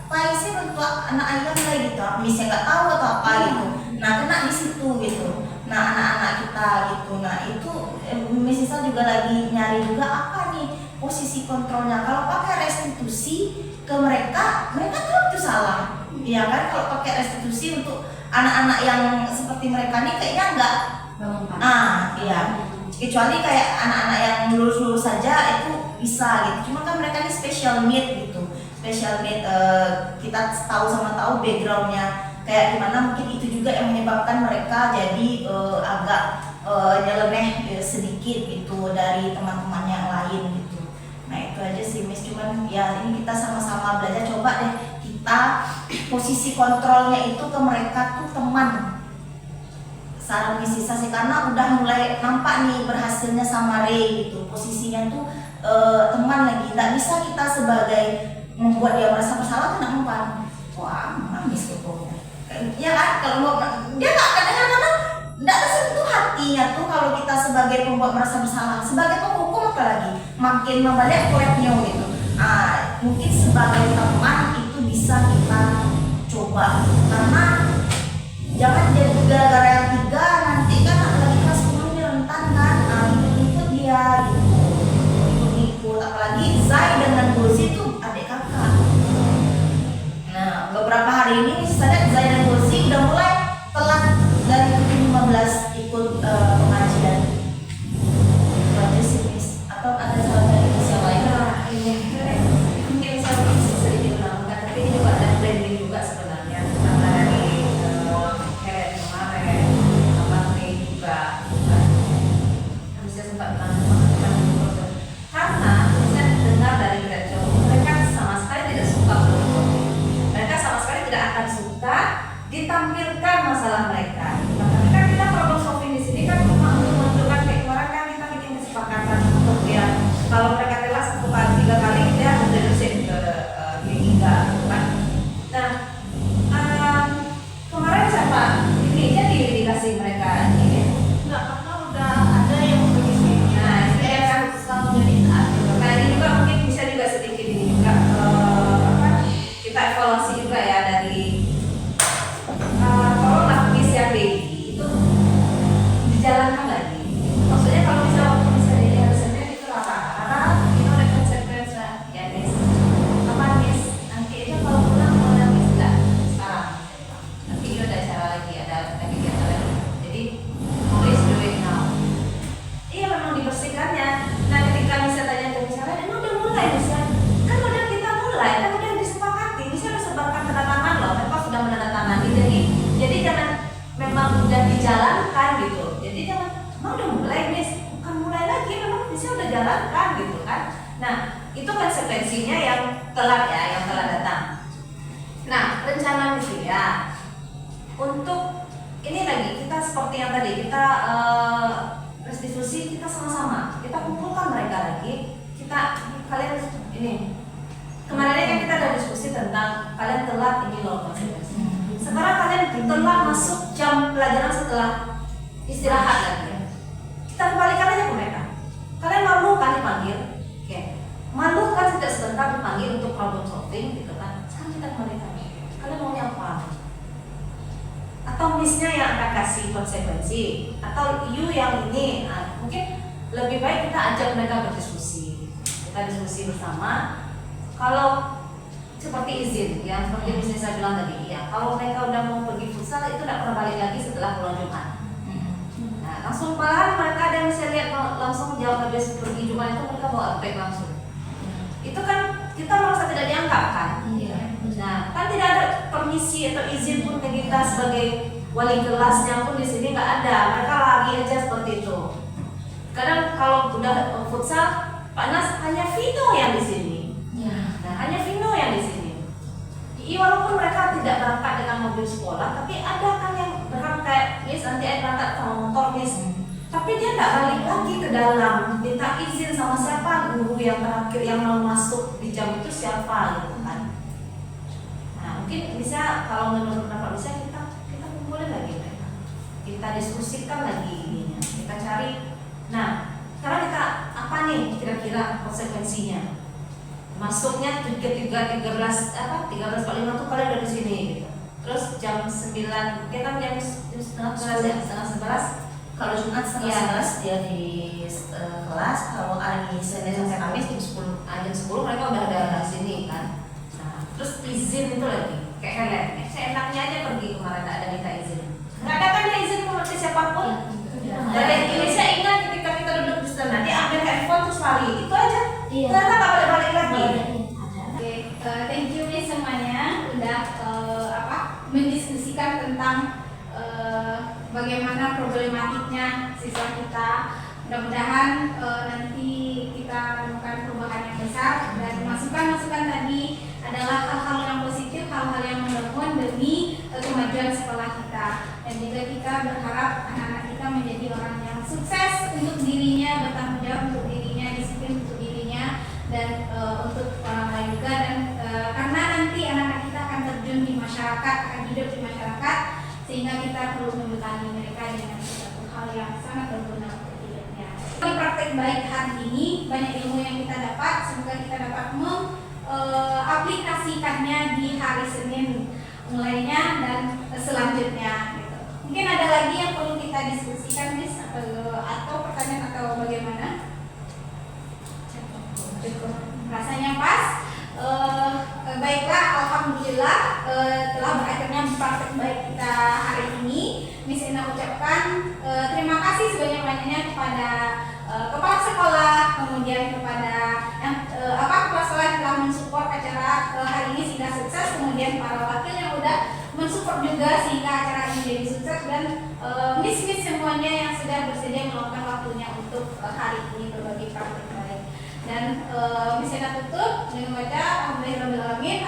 taisnya bentuk anak ayam lah gitu. Missnya nggak tahu atau apa gitu. Nah kena di situ gitu. Nah anak-anak kita gitu. Nah itu Miss Isa juga lagi nyari juga apa nih posisi kontrolnya. Kalau pakai restitusi ke mereka tahu itu salah. Iya kan kalau pakai restitusi untuk anak-anak yang seperti mereka nih kayaknya enggak. Iya. Kecuali kayak anak-anak yang lurus-lurus saja itu bisa gitu. Cuma kan mereka ini special need gitu. Special need kita tahu backgroundnya kayak gimana, mungkin itu juga yang menyebabkan mereka jadi agak nyeleneh sedikit gitu dari teman-teman yang lain gitu. Nah itu aja sih Miss, cuman ya ini kita sama-sama belajar, coba deh kita posisi kontrolnya itu ke mereka tuh teman. Saran Miss Isa sih karena udah mulai nampak nih berhasilnya sama Ray gitu, posisinya tuh teman lagi. Nggak bisa kita sebagai membuat dia merasa bersalah tuh nggak mempan. Wah, manis tuh pokoknya. Ya kan kalau mau dia nggak kadang-kadang nggak tersentuh hatinya tuh kalau kita sebagai pembuat merasa bersalah, sebagai penghukum apalagi makin membalik poinnya gitu. Mungkin sebagai teman itu bisa kita coba, karena jangan jadi gara-gara yang 3 nanti kan apalagi kelas 10 ini rentan kan, ikut dia gitu, ikut apalagi Zai dengan Gozi tuh adik kakak. Nah beberapa hari ini misalnya Zai dan Gozi udah mulai telat dari 7.15 ikut pengajian. Itu aja sih Miss, atau ada salah dari Miss yang lain? Mungkin saya bisa sedikit menambahkan, tapi ini juga ada blending juga sebenarnya antara dari Helen kemarin tampilkan masalah mereka. Makanya kan kita problem solving di sini kan cuma untuk menunjukkan kayak kemarin kan kita bikin kesepakatan untuk ya kalau mereka telat 3 kali kita harus reducing ke 3 kan. Nah kemarin siapa? Ini jadi dikasih mereka ini. Enggak, karena udah ada yang begitu. Nah, Saya kan selalu jadi taat. Nah ini juga mungkin bisa juga sedikit ini juga kita evaluasi juga ya dari tolonglah misi yang baby itu dijalankan lagi. Maksudnya kalau misalnya waktu misalnya di hari Senin itu rata-rata itu ada konsekuensi ya Miss. Apa Miss? Nanti aja kalau pulang mau Miss enggak sekarang. Nanti itu ada acara lagi, ada kegiatan lagi. Jadi please do it now. Iya memang dibersihkannya. Nah ketika misalnya tanya ke misalnya, emang udah mulai misalnya, kan udah kita mulai, kan udah disepakati, misalnya udah sebarkan tanda tangan loh, mereka sudah menandatangani. Jadi jangan memang udah dijalankan gitu. Jadi jangan, emang udah mulai Miss, bukan mulai lagi, memang misalnya udah jalankan gitu kan. Nah itu konsekuensinya yang telat ya, yang telat datang. Nah rencana misi ya untuk ini lagi kita seperti yang tadi kita restitusi kita sama-sama kita kumpulkan mereka lagi kalian ini kemarin kan kita ada diskusi tentang kalian telat ini loh konsekuensinya. Sekarang kalian telat masuk jam pelajaran setelah istirahat lagi. Kita kembalikan aja ke mereka. Kalian malu kan dipanggil? Oke. Malu kan tidak sebentar dipanggil untuk problem solving gitu kan? Sekarang kita kembalikan. Kalian maunya apa? Atau missnya yang akan kasih konsekuensi atau you yang ini mungkin lebih baik kita ajak mereka berdiskusi, kita diskusi bersama. Kalau seperti izin yang seperti misalnya saya bilang tadi ya, kalau mereka udah mau pergi futsal itu tidak pernah balik lagi setelah pulang Jumat. Nah langsung malahan mereka ada yang bisa lihat langsung jauh habis pergi Jumat itu mereka mau update langsung. Itu kan kita merasa tidak dianggap kan. Nah, kan tidak ada permisi atau izin pun ke kita sebagai wali kelasnya pun di sini nggak ada. Mereka lagi aja seperti itu. Kadang kalau udah futsal, Pak Nas hanya Vino yang di sini. Nah, hanya Vino yang di sini. Iya, walaupun mereka tidak berangkat dengan mobil sekolah, tapi ada kan yang berangkat, Miss nanti saya berangkat sama motor Miss. Tapi dia tidak balik lagi ke dalam, minta izin sama siapa guru yang terakhir yang mau masuk di jam itu siapa gitu kan. Mungkin bisa kalau menurut pendapat bisa kita kumpulin lagi mereka, kita diskusikan lagi ininya, kita cari. Nah sekarang kita apa nih kira-kira konsekuensinya masuknya 13.45 tuh kalian udah di sini gitu. Terus jam 9 kita jam setengah 11 ya, setengah 11 kalau Jumat setengah 11 dia di kelas. Kalau hari Senin sampai Kamis jam 10 mereka udah ada di sini kan. Terus izin itu lagi kayak kalian, seenaknya aja pergi kemarin tak ada minta izin. Nggak ada kan ya izin ke siapapun. Dari Indonesia ingat ketika kita duduk di sana dia ambil handphone terus lari itu aja. Ternyata nggak boleh balik lagi. Oke, thank you nih semuanya udah mendiskusikan tentang bagaimana problematiknya siswa kita. Mudah-mudahan nanti kita menemukan perubahan yang besar dan masukan-masukan tadi adalah hal-hal yang positif, hal-hal yang membangun demi kemajuan sekolah kita. Dan juga kita berharap anak-anak kita menjadi orang yang sukses untuk dirinya, bertanggung jawab untuk dirinya, disiplin untuk dirinya, dan untuk orang lain juga. Dan karena nanti anak-anak kita akan terjun di masyarakat, akan hidup di masyarakat, sehingga kita perlu membekali mereka dengan sesuatu hal yang sangat berguna untuk hidupnya. Di praktek baik hari ini banyak ilmu yang kita dapat, semoga kita dapat aplikasikannya di hari Senin mulainya dan selanjutnya gitu. Mungkin ada lagi yang perlu kita diskusikan Miss atau pertanyaan atau bagaimana? Rasanya pas. Baiklah, alhamdulillah telah berakhirnya praktek baik kita hari ini. Miss Ina ucapkan terima kasih sebanyak-banyaknya kepada kepala sekolah, kemudian kepada kepala sekolah yang telah mensupport acara hari ini sehingga sukses, kemudian para wakil yang udah mensupport juga sehingga acara ini jadi sukses, dan miss-miss semuanya yang sudah bersedia meluangkan waktunya untuk hari ini berbagi praktek baik. Dan Miss Ina tutup dengan baca alhamdulillahirabbil alamin.